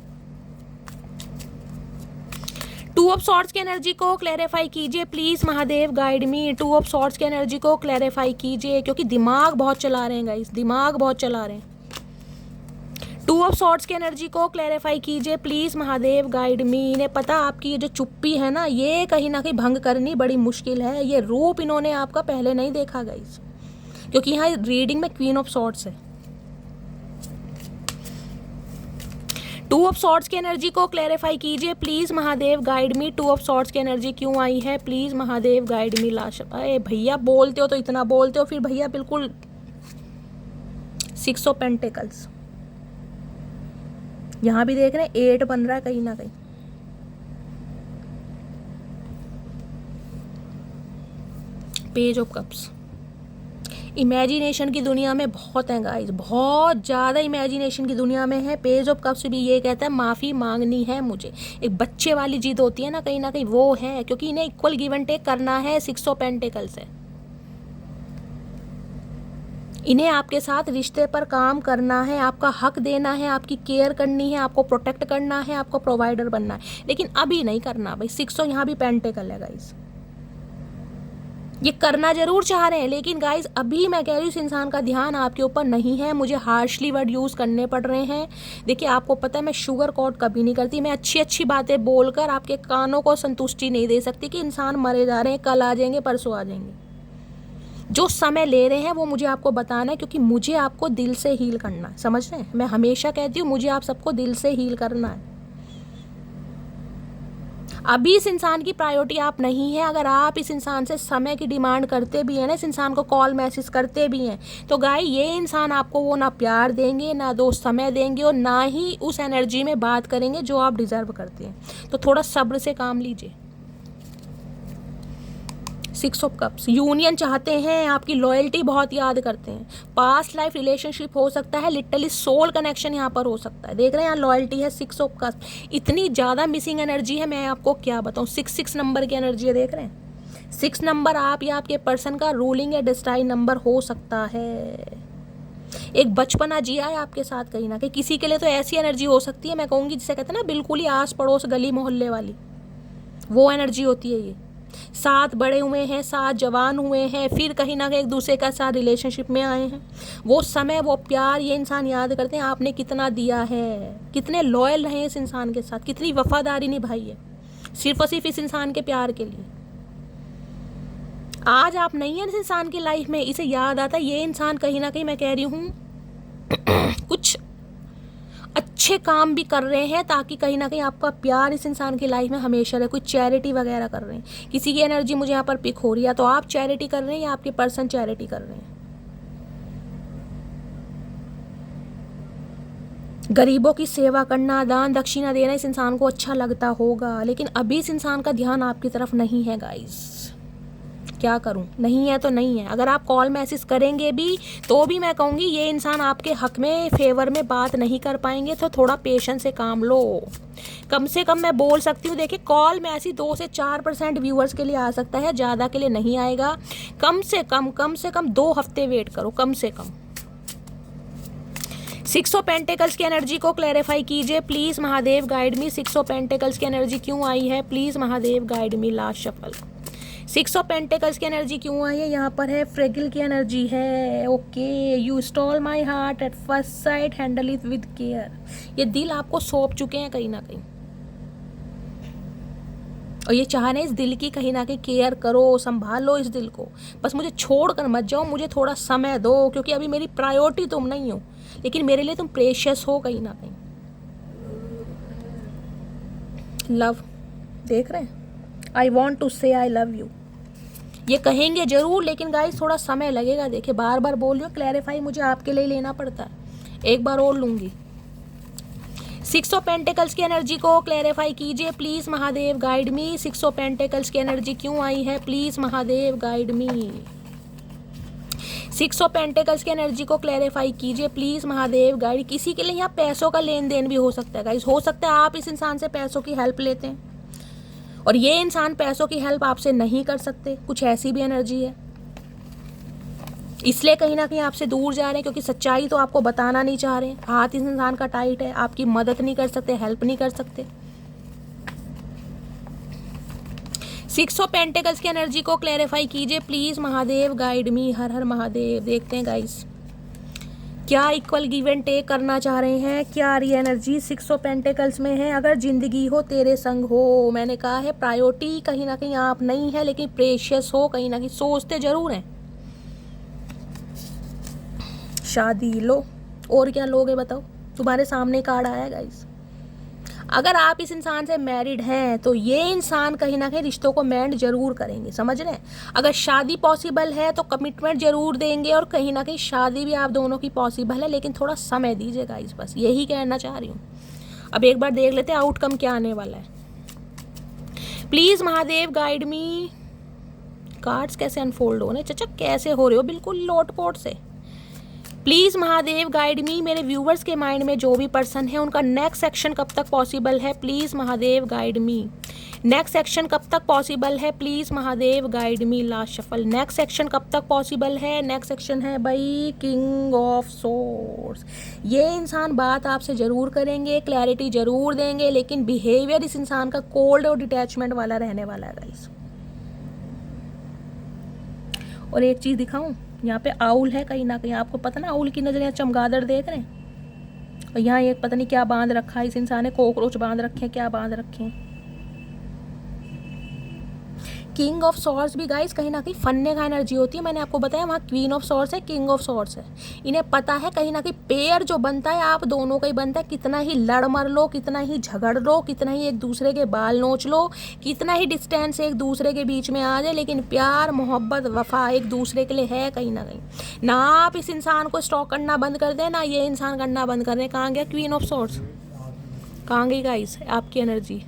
2 ऑफ सॉर्ड्स की एनर्जी को क्लैरिफाई कीजिए please Mahadev, guide me. 2 of swords की एनर्जी को क्लैरिफाई कीजिए, क्योंकि दिमाग बहुत चला रहे हैं गाइस, दिमाग बहुत चला रहे हैं। 2 ऑफ सॉर्ड्स की एनर्जी को क्लैरिफाई कीजिए प्लीज महादेव, गाइड मी। इन्हें पता आपकी ये जो चुप्पी है ना, ये कहीं ना कहीं भंग करनी बड़ी मुश्किल है। ये रूप इन्होंने आपका पहले नहीं देखा गाइस, क्योंकि यहाँ रीडिंग में क्वीन ऑफ सॉर्ड्स है। 2 ऑफ सॉर्ड्स की एनर्जी को क्लैरिफाई कीजिए please Mahadev, guide me. 2 of swords की एनर्जी क्यों आई है please Mahadev, guide me. Last, अरे भैया बोलते हो तो इतना बोलते हो, फिर भैया बिल्कुल 6 ऑफ पेंटिकल्स यहां भी देख रहे हैं, 8 बन रहा है कहीं ना कहीं। पेज ऑफ कप्स, इमेजिनेशन की दुनिया में बहुत है गाइस, बहुत ज़्यादा इमेजिनेशन की दुनिया में है। पेज ऑफ कप्स भी ये कहता है माफ़ी मांगनी है मुझे, एक बच्चे वाली जिद होती है ना कहीं ना कहीं, वो है, क्योंकि इन्हें इक्वल गिव एंड टेक करना है। 6 ऑफ पेंटिकल्स है, इन्हें आपके साथ रिश्ते पर काम करना है, आपका हक देना है, आपकी केयर करनी है, आपको प्रोटेक्ट करना है, आपको प्रोवाइडर बनना है, लेकिन अभी नहीं करना भाई। 6 यहाँ भी पेंटिकल है गाइस, ये करना जरूर चाह रहे हैं, लेकिन गाइज अभी मैं कह रही हूँ इस इंसान का ध्यान आपके ऊपर नहीं है। मुझे हार्शली वर्ड यूज़ करने पड़ रहे हैं। देखिए आपको पता है मैं शुगर कोट कभी नहीं करती, मैं अच्छी अच्छी बातें बोलकर आपके कानों को संतुष्टि नहीं दे सकती कि इंसान मरे जा रहे हैं, कल आ जाएंगे, परसों आ जाएंगे। जो समय ले रहे हैं वो मुझे आपको बताना है, क्योंकि मुझे आपको दिल से हील करना है, समझ रहे हैं। मैं हमेशा कहती हूँ मुझे आप सबको दिल से हील करना है। अभी इस इंसान की प्रायोरिटी आप नहीं है। अगर आप इस इंसान से समय की डिमांड करते भी हैं ना, इस इंसान को कॉल मैसेज करते भी हैं, तो गाय ये इंसान आपको वो ना प्यार देंगे, ना दोस्त समय देंगे, और ना ही उस एनर्जी में बात करेंगे जो आप डिजर्व करते हैं। तो थोड़ा सब्र से काम लीजिए। 6 ऑफ कप्स, यूनियन चाहते हैं, आपकी लॉयल्टी बहुत याद करते हैं, पास्ट लाइफ रिलेशनशिप हो सकता है, लिटरली सोल कनेक्शन यहाँ पर हो सकता है। देख रहे हैं यहाँ लॉयल्टी है। 6 ऑफ कप्स इतनी ज़्यादा मिसिंग एनर्जी है, मैं आपको क्या बताऊँ। 6 नंबर की एनर्जी है, देख रहे हैं। 6 नंबर आप या आपके पर्सन का रूलिंग या डिस्टाइन नंबर हो सकता है। एक बचपना जिया है आपके साथ कहीं ना कहीं। किसी के लिए तो ऐसी एनर्जी हो सकती है, मैं कहूँगी जिसे कहते हैं ना बिल्कुल ही आस पड़ोस गली मोहल्ले वाली, वो एनर्जी होती है। ये साथ बड़े हुए हैं, साथ जवान हुए हैं, फिर कहीं ना कहीं एक दूसरे का साथ रिलेशनशिप में आए हैं। वो समय, वो प्यार ये इंसान याद करते हैं, आपने कितना दिया है, कितने लॉयल रहे इस इंसान के साथ, कितनी वफादारी निभाई है सिर्फ और सिर्फ इस इंसान के प्यार के लिए। आज आप नहीं है इस इंसान की लाइफ में, इसे याद आता है ये इंसान कहीं ना कहीं, मैं कह रही हूँ कुछ अच्छे काम भी कर रहे हैं, ताकि कहीं ना कहीं आपका प्यार इस इंसान की लाइफ में हमेशा रहे। कोई चैरिटी वगैरह कर रहे हैं, किसी की एनर्जी मुझे यहाँ पर पिक हो रही है, तो आप चैरिटी कर रहे हैं या आपके पर्सन चैरिटी कर रहे हैं। गरीबों की सेवा करना, दान दक्षिणा देना इस इंसान को अच्छा लगता होगा, लेकिन अभी इस इंसान का ध्यान आपकी तरफ नहीं है गाइस। क्या करूं? नहीं है तो नहीं है। अगर आप कॉल मैसेज करेंगे भी तो भी मैं कहूँगी ये इंसान आपके हक में फेवर में बात नहीं कर पाएंगे, तो थोड़ा पेशेंस से काम लो। कम से कम मैं बोल सकती हूँ, देखिए कॉल मैसेज 2 से 4% व्यूअर्स के लिए आ सकता है, ज़्यादा के लिए नहीं आएगा। कम से कम 2 हफ्ते वेट करो, कम से कम। 6 ऑफ पेंटिकल्स की एनर्जी को क्लैरिफाई कीजिए please Mahadev, guide me. 6 of pentacles की एनर्जी क्यों आई है please Mahadev, guide me. Last shuffle. 6 of pentacles की एनर्जी क्यों आई है? यहाँ पर है फ्रेगिल की एनर्जी है। Okay, you stall my heart at first sight, handle it with care. ये दिल आपको सौंप चुके हैं कहीं ना कहीं, और ये चाह रहे हैं इस दिल की कहीं ना कहीं केयर करो, संभालो इस दिल को। बस मुझे छोड़ कर मत जाओ, मुझे थोड़ा समय दो, क्योंकि अभी मेरी प्रायोरिटी तुम नहीं हो, लेकिन मेरे लिए तुम प्रेशियस हो कहीं ना कहीं। लव देख रहे हैं, आई वॉन्ट टू से आई लव यू, ये कहेंगे जरूर, लेकिन गाइस थोड़ा समय लगेगा। देखिए बार बार बोल रही हूँ, क्लैरिफाई मुझे आपके लिए लेना पड़ता है, एक बार और लूंगी। 6 ऑफ पेंटिकल्स की एनर्जी को क्लैरिफाई कीजिए please Mahadev, guide me. 6 of pentacles की एनर्जी क्यों आई है please Mahadev, guide me. 6 of pentacles की एनर्जी को क्लैरिफाई कीजिए प्लीज महादेव, गाइड। किसी के लिए यहाँ पैसों का लेन देन भी हो सकता है गाइस, हो सकता है आप इस इंसान से पैसों की हेल्प लेते हैं और ये इंसान पैसों की हेल्प आपसे नहीं कर सकते, कुछ ऐसी भी एनर्जी है। इसलिए कहीं ना कहीं आपसे दूर जा रहे हैं, क्योंकि सच्चाई तो आपको बताना नहीं चाह रहे। हाथ इस इंसान का टाइट है, आपकी मदद नहीं कर सकते, हेल्प नहीं कर सकते। 6 ऑफ पेंटिकल्स की एनर्जी को क्लैरिफाई कीजिए प्लीज महादेव, गाइड मी। हर हर महादेव। देखते हैं गाइस क्या इक्वल गिव एंड टेक करना चाह रहे हैं, क्या रही एनर्जी 6 ऑफ पेंटिकल्स में है। अगर जिंदगी हो तेरे संग हो, मैंने कहा है प्रायोरिटी कहीं ना कहीं आप नहीं है, लेकिन प्रेशियस हो कहीं ना कहीं, सोचते जरूर हैं। शादी लो, और क्या लोगे बताओ, तुम्हारे सामने कार्ड आया गाइस। अगर आप इस इंसान से मैरिड हैं तो ये इंसान कहीं ना कहीं रिश्तों को मेंड जरूर करेंगे, समझ रहे हैं। अगर शादी पॉसिबल है तो कमिटमेंट जरूर देंगे, और कहीं ना कहीं शादी भी आप दोनों की पॉसिबल है, लेकिन थोड़ा समय दीजिए गाइस, बस यही कहना चाह रही हूँ। अब एक बार देख लेते हैं आउटकम क्या आने वाला है। Please Mahadev, guide me. Cards कैसे अनफोल्ड हो रहे, चचा कैसे हो रहे हो, बिल्कुल लोटपोट से। प्लीज़ महादेव, गाइड मी। मेरे व्यूवर्स के माइंड में जो भी पर्सन है उनका नेक्स्ट एक्शन कब तक पॉसिबल है, please Mahadev, guide me. Next action कब तक पॉसिबल है, please Mahadev, guide me. Last shuffle. Next action कब तक पॉसिबल है, नेक्स्ट एक्शन है भाई किंग ऑफ सोर्ड्स। ये इंसान बात आपसे ज़रूर करेंगे, क्लैरिटी ज़रूर देंगे, लेकिन बिहेवियर इस इंसान का कोल्ड और डिटैचमेंट वाला रहने वाला है गाइस। और एक चीज़ दिखाऊं, यहाँ पे आउल है कहीं ना कहीं, आपको पता ना आउल की नजर, यहाँ चमगादड़ देख रहे हैं, और यहाँ एक पता नहीं क्या बांध रखा है इस इंसान ने, कॉकरोच बांध रखे हैं, क्या बांध रखे हैं। किंग ऑफ सॉर्ड्स भी गाइस कहीं ना कहीं फन्ने का एनर्जी होती है, मैंने आपको बताया वहाँ क्वीन ऑफ सॉर्ड्स है, किंग ऑफ सॉर्ड्स है। इन्हें पता है कहीं ना कहीं पेयर जो बनता है आप दोनों का ही बनता है, कितना ही लड़ मर लो, कितना ही झगड़ लो, कितना ही एक दूसरे के बाल नोच लो, कितना ही डिस्टेंस एक दूसरे के बीच में आ जाए, लेकिन प्यार मोहब्बत वफा एक दूसरे के लिए है कहीं ना कहीं। ना आप इस इंसान को स्टॉक करना बंद कर दें, ना ये इंसान करना बंद कर दें। कहाँ गया क्वीन ऑफ सॉर्ड्स, कहाँ गई गाइस आपकी एनर्जी,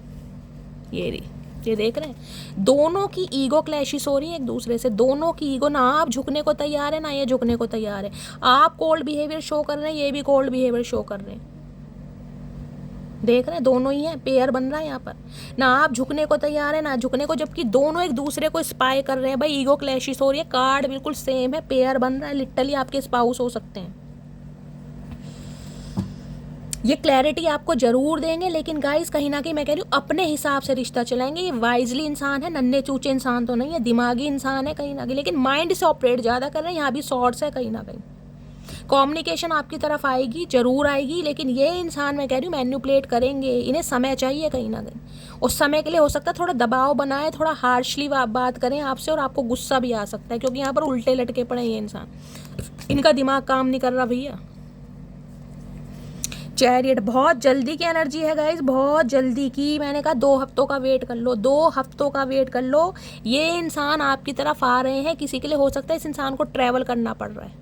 ये रही। ये देख रहे हैं दोनों की ईगो क्लैशिस हो रही है एक दूसरे से, दोनों की ईगो, ना आप झुकने को तैयार है ना ये झुकने को तैयार है। आप कोल्ड बिहेवियर शो कर रहे हैं, ये भी कोल्ड बिहेवियर शो कर रहे हैं। देख रहे हैं दोनों ही है, पेयर बन रहा है यहाँ पर। ना आप झुकने को तैयार है ना झुकने को, जबकि दोनों एक दूसरे को स्पाई कर रहे हैं। भाई ईगो क्लैशिस हो रही है, कार्ड बिल्कुल सेम है, पेयर बन रहा है, लिटरली आपके स्पाउस हो सकते हैं। ये क्लैरिटी आपको जरूर देंगे, लेकिन गाइस कहीं ना कहीं मैं कह रही हूँ अपने हिसाब से रिश्ता चलाएंगे। ये वाइजली इंसान है, नन्हे चूचे इंसान तो नहीं है, दिमागी इंसान है कहीं ना कहीं, लेकिन माइंड से ऑपरेट ज़्यादा कर रहे हैं। यहाँ भी सॉर्ट्स है कहीं ना कहीं, कम्युनिकेशन आपकी तरफ आएगी, जरूर आएगी, लेकिन ये इंसान मैं कह रही हूँ मैन्युपुलेट करेंगे। इन्हें समय चाहिए कहीं ना कहीं, उस समय के लिए हो सकता है थोड़ा दबाव बनाए, थोड़ा हार्शली बात करें आपसे, और आपको गुस्सा भी आ सकता है, क्योंकि यहाँ पर उल्टे लटके पड़े ये इंसान, इनका दिमाग काम नहीं कर रहा भैया। चैरियट बहुत जल्दी की एनर्जी है गाइस, बहुत जल्दी की। मैंने कहा 2 हफ्तों का वेट कर लो, 2 हफ्तों का वेट कर लो। ये इंसान आपकी तरफ आ रहे हैं, किसी के लिए हो सकता है इस इंसान को ट्रैवल करना पड़ रहा है,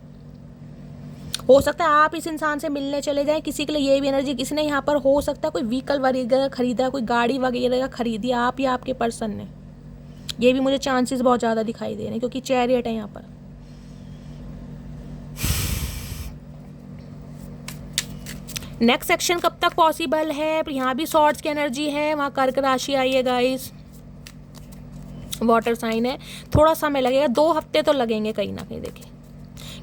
हो सकता है आप इस इंसान से मिलने चले जाएं, किसी के लिए ये भी एनर्जी। किसी ने यहाँ पर हो सकता है कोई व्हीकल वगैरह खरीदा, कोई गाड़ी वगैरह खरीदी, आप या आपके पर्सन ने, ये भी मुझे चांसेस बहुत ज़्यादा दिखाई दे रहे हैं क्योंकि चैरियट है यहाँ पर। नेक्स्ट सेक्शन कब तक पॉसिबल है? यहाँ भी सॉर्ड्स की एनर्जी है, वहाँ कर्क राशि आई है गाइस, वाटर साइन है, थोड़ा समय लगेगा, 2 हफ्ते तो लगेंगे कहीं ना कहीं। देखिए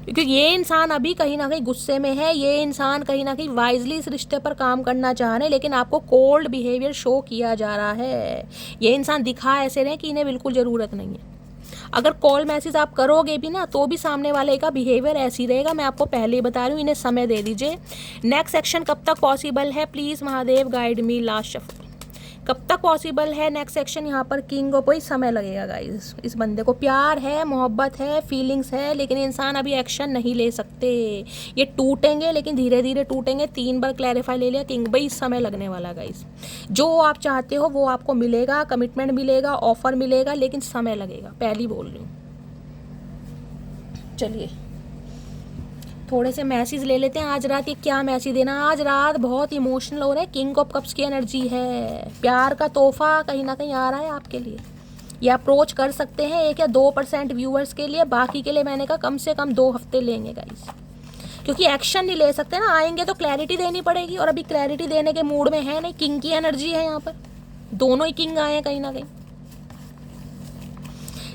क्योंकि ये इंसान अभी कहीं ना कहीं गुस्से में है, ये इंसान कहीं ना कहीं वाइजली इस रिश्ते पर काम करना चाह रहे हैं, लेकिन आपको कोल्ड बिहेवियर शो किया जा रहा है। ये इंसान दिखा ऐसे रहे कि इन्हें बिल्कुल ज़रूरत नहीं है। अगर कॉल मैसेज आप करोगे भी ना तो भी सामने वाले का बिहेवियर ऐसी रहेगा, मैं आपको पहले ही बता रही हूँ। इन्हें समय दे दीजिए। नेक्स्ट सेक्शन कब तक पॉसिबल है? Please Mahadev guide me. Last shuffle कब तक पॉसिबल है नेक्स्ट सेक्शन? यहाँ पर किंग को कोई समय लगेगा गाइस। इस बंदे को प्यार है, मोहब्बत है, फीलिंग्स है, लेकिन इंसान अभी एक्शन नहीं ले सकते। ये टूटेंगे लेकिन धीरे धीरे टूटेंगे। 3 बार क्लैरिफाई ले लिया किंग भाई, समय लगने वाला गाइस। जो आप चाहते हो वो आपको मिलेगा, कमिटमेंट मिलेगा, ऑफर मिलेगा, लेकिन समय लगेगा, पहली बोल रही हूँ। चलिए थोड़े से मैसेज ले लेते हैं। आज रात ये क्या मैसेज देना? आज रात बहुत इमोशनल हो रहा है। किंग ऑफ कप्स की एनर्जी है, प्यार का तोहफा कहीं ना कहीं आ रहा है आपके लिए। ये अप्रोच कर सकते हैं 1 या 2% व्यूअर्स के लिए, बाकी के लिए मैंने कहा कम से कम 2 हफ्ते लेंगे गाइस, क्योंकि एक्शन नहीं ले सकते ना। आएंगे तो क्लैरिटी देनी पड़ेगी और अभी क्लैरिटी देने के मूड में है नहीं। किंग की एनर्जी है यहाँ पर, दोनों ही किंग आए हैं कहीं ना कहीं।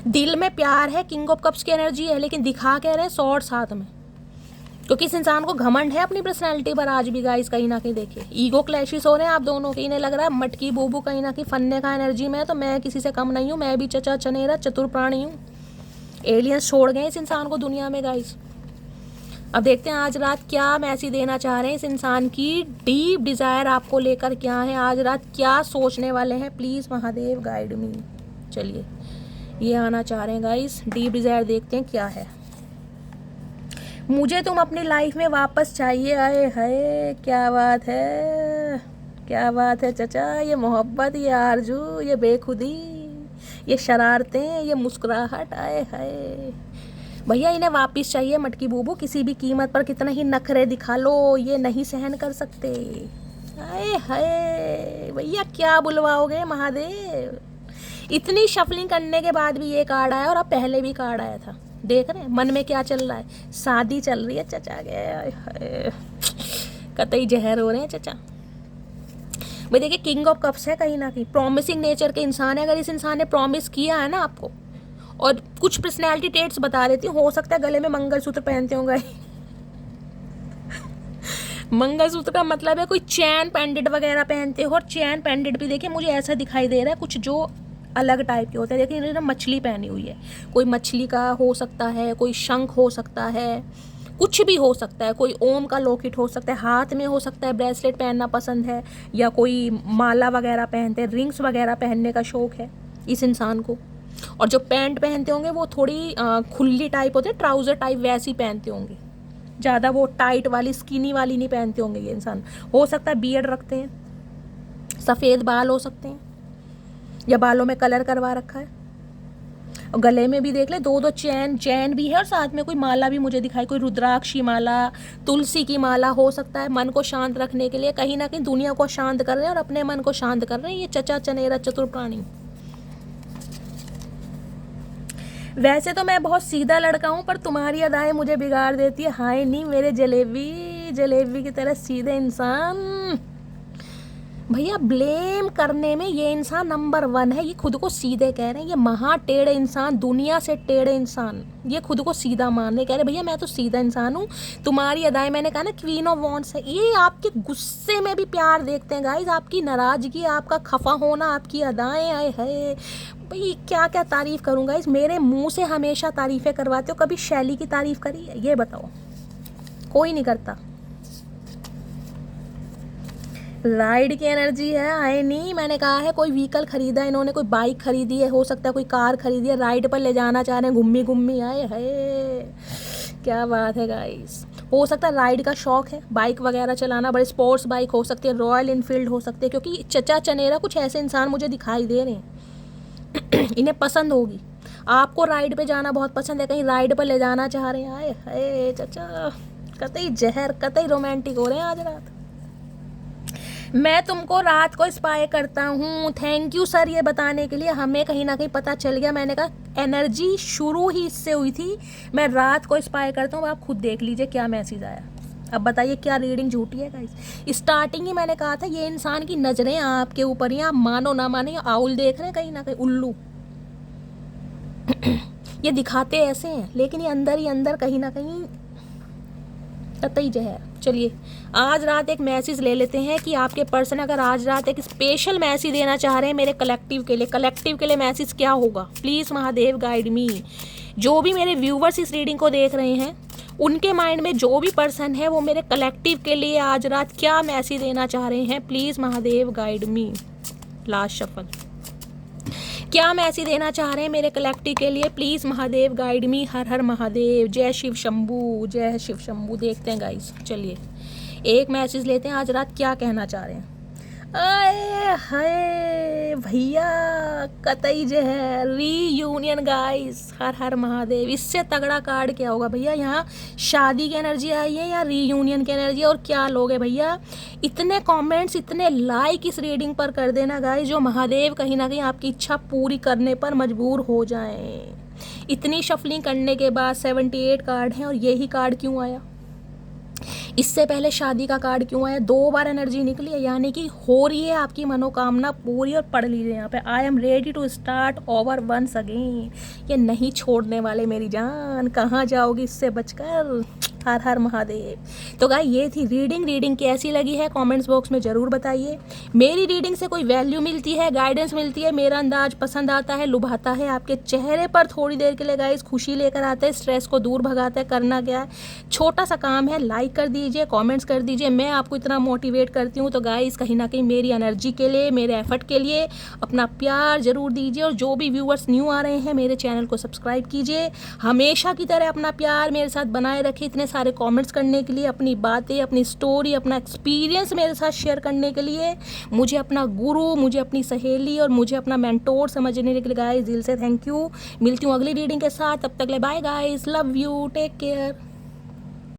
दिल में प्यार है, किंग ऑफ कप्स की एनर्जी है, लेकिन दिखा कह रहे हैं सॉर्ड्स हाथ में, क्योंकि इस इंसान को घमंड है अपनी पर्सनैलिटी पर आज भी गाइस। कहीं ना कहीं देखिए ईगो क्लैशेस हो रहे हैं आप दोनों के। इन्हें लग रहा है मटकी बूबू कहीं ना कहीं फन्ने का एनर्जी में है, तो मैं किसी से कम नहीं हूँ, मैं भी चचा चनेरा चतुर प्राणी हूँ। एलियंस छोड़ गए इस इंसान को दुनिया में गाइस। अब देखते हैं आज रात क्या मैसेज देना चाह रहे हैं इस इंसान की डीप डिज़ायर आपको लेकर क्या है, आज रात क्या सोचने वाले हैं। प्लीज़ महादेव गाइड मी। चलिए ये आना चाह रहे हैं गाइस, डीप डिज़ायर देखते हैं क्या है। मुझे तुम अपनी लाइफ में वापस चाहिए। आए हाय क्या बात है, क्या बात है चचा। ये मोहब्बत, ये आरजू, ये बेखुदी, ये शरारतें, ये मुस्कुराहट, आए हाय भैया इन्हें वापस चाहिए मटकी बूबू, किसी भी कीमत पर। कितना ही नखरे दिखा लो ये नहीं सहन कर सकते। आए हाय भैया क्या बुलवाओगे महादेव। इतनी शफलिंग करने के बाद भी ये कार्ड आया और अब पहले भी कार्ड आया था। देख रहे हैं मन में क्या चल रहा है, शादी चल रही है चचा के। कतई जहर हो रहे हैं चचा भाई। देखिए किंग ऑफ कप्स है कहीं ना कहीं, प्रॉमिसिंग नेचर के इंसान है। अगर इस इंसान ने प्रॉमिस किया है ना आपको, और कुछ पर्सनैलिटी ट्रेट्स बता देती हूँ, हो सकता है गले में मंगलसूत्र पहनते होंगे। मंगलसूत्र का मतलब है कोई चैन पेंडेंट वगैरह पहनते हो, और चैन पेंडेंट भी देखिए मुझे ऐसा दिखाई दे रहा है कुछ जो अलग टाइप के होते हैं। देखिए इन्होंने मछली पहनी हुई है, कोई मछली का हो सकता है, कोई शंख हो सकता है, कुछ भी हो सकता है, कोई ओम का लॉकेट हो सकता है, हाथ में हो सकता है ब्रेसलेट पहनना पसंद है, या कोई माला वगैरह पहनते हैं, रिंग्स वगैरह पहनने का शौक है इस इंसान को। और जो पैंट पहनते होंगे वो थोड़ी खुली टाइप होते हैं, ट्राउज़र टाइप वैसी पहनते होंगे, ज़्यादा वो टाइट वाली स्किनी वाली नहीं पहनते होंगे ये इंसान। हो सकता है बियर्ड रखते हैं, सफ़ेद बाल हो सकते हैं, या बालों में कलर करवा रखा है। और गले में भी देख ले 2 चैन भी है, और साथ में कोई माला भी मुझे दिखाई, कोई रुद्राक्षी माला, तुलसी की माला हो सकता है। मन को शांत रखने के लिए कहीं ना कहीं दुनिया को शांत कर रहे हैं और अपने मन को शांत कर रहे हैं ये चचा चनेरा चतुर प्राणी। वैसे तो मैं बहुत सीधा लड़का हूँ, पर तुम्हारी अदाएं मुझे बिगाड़ देती है। हाय नहीं मेरे जलेबी की तरह सीधे इंसान। भैया ब्लेम करने में ये इंसान नंबर 1 है। ये खुद को सीधे कह रहे हैं, ये महा टेढ़े इंसान, दुनिया से टेढ़े इंसान, ये खुद को सीधा मानने कह रहे भैया मैं तो सीधा इंसान हूँ। तुम्हारी अदाएं, मैंने कहा ना क्वीन ऑफ वॉन्ड्स है। ये आपके गुस्से में भी प्यार देखते हैं गाइज, आपकी नाराजगी, आपका खफा होना, आपकी अदाएं। आए है भाई क्या क्या तारीफ़ करूँगा। इस मेरे मुँह से हमेशा तारीफ़ें करवाते हो, कभी शैली की तारीफ़ करी है ये बताओ? कोई नहीं करता। राइड की एनर्जी है। आए नहीं मैंने कहा है कोई व्हीकल खरीदा है इन्होंने, कोई बाइक खरीदी है, हो सकता है कोई कार खरीदी है, राइड पर ले जाना चाह रहे हैं घुम्मी। आए है क्या बात है गाइस। हो सकता है राइड का शौक है, बाइक वगैरह चलाना, बड़े स्पोर्ट्स बाइक हो सकती है, रॉयल इनफील्ड हो सकती है, क्योंकि चचा चनेरा कुछ ऐसे इंसान मुझे दिखाई दे रहे हैं। इन्हें पसंद होगी, आपको राइड पे जाना बहुत पसंद है, कहीं राइड पर ले जाना चाह रहे हैं। आए हाय चचा कतई जहर, कतई रोमांटिक हो रहे हैं आज रात। मैं तुमको रात को स्पाई करता हूँ। थैंक यू सर ये बताने के लिए, हमें कहीं ना कहीं पता चल गया। मैंने कहा एनर्जी शुरू ही इससे हुई थी। मैं रात को स्पाई करता हूँ, आप खुद देख लीजिए क्या मैसेज आया। अब बताइए क्या रीडिंग झूठी है गाइस। स्टार्टिंग ही मैंने कहा था ये इंसान की नज़रें आपके ऊपर ही, आप मानो ना माने आउल देख रहे हैं कहीं ना कहीं, उल्लू। ये दिखाते ऐसे हैं लेकिन ये अंदर ही अंदर कहीं ना कहीं कतई जहर। चलिए आज रात एक मैसेज ले लेते हैं कि आपके पर्सन अगर आज रात एक स्पेशल मैसेज देना चाह रहे हैं मेरे कलेक्टिव के लिए मैसेज क्या होगा। प्लीज़ महादेव गाइड मी। जो भी मेरे व्यूवर्स इस रीडिंग को देख रहे हैं उनके माइंड में जो भी पर्सन है वो मेरे कलेक्टिव के लिए आज रात क्या मैसेज देना चाह रहे हैं। Please Mahadev guide me. Last shuffle, क्या मैसेज देना चाह रहे हैं मेरे कलेक्टिव के लिए। Please Mahadev guide me. हर हर महादेव, जय शिव शंभू, जय शिव शंभू। देखते हैं गाइस, चलिए एक मैसेज लेते हैं आज रात क्या कहना चाह रहे हैं। आए हाय भैया, कतई जो है रीयूनियन गाइस। हर हर महादेव। इससे तगड़ा कार्ड क्या होगा भैया। यहाँ शादी की एनर्जी आई है या रीयूनियन की एनर्जी, और क्या लोगे भैया। इतने कमेंट्स, इतने लाइक इस रीडिंग पर कर देना गाइस जो महादेव कहीं ना कहीं आपकी इच्छा पूरी करने पर मजबूर हो जाएं। इतनी शफलिंग करने के बाद 78 कार्ड हैं और यही कार्ड क्यों आया। इससे पहले शादी का कार्ड क्यों आया। 2 बार एनर्जी निकली है, यानी कि हो रही है आपकी मनोकामना पूरी। और पढ़ लीजिए यहाँ पे, I am ready to start over once again. ये नहीं छोड़ने वाले मेरी जान, कहाँ जाओगी इससे बचकर। हर हर महादेव। तो गाइस ये थी रीडिंग कैसी लगी है कमेंट्स बॉक्स में ज़रूर बताइए। मेरी रीडिंग से कोई वैल्यू मिलती है, गाइडेंस मिलती है, मेरा अंदाज पसंद आता है, लुभाता है, आपके चेहरे पर थोड़ी देर के लिए गाइस खुशी लेकर आता है, स्ट्रेस को दूर भगाता है। करना क्या है, छोटा सा काम है, लाइक कर दीजिए, कमेंट्स कर दीजिए। मैं आपको इतना मोटिवेट करती हूँ तो गाइस कहीं ना कहीं मेरी एनर्जी के लिए, मेरे एफर्ट के लिए अपना प्यार ज़रूर दीजिए। और जो भी व्यूअर्स न्यू आ रहे हैं मेरे चैनल को सब्सक्राइब कीजिए। हमेशा की तरह अपना प्यार मेरे साथ बनाए रखिए। इतने सारे कमेंट्स करने के लिए, अपनी बातें, अपनी स्टोरी, अपना एक्सपीरियंस मेरे साथ शेयर करने के लिए, मुझे अपना गुरु, मुझे अपनी सहेली और मुझे अपना मेंटोर समझने के लिए गाइस दिल से थैंक यू। मिलती हूँ अगली रीडिंग के साथ, तब तक ले bye guys, love you, take care.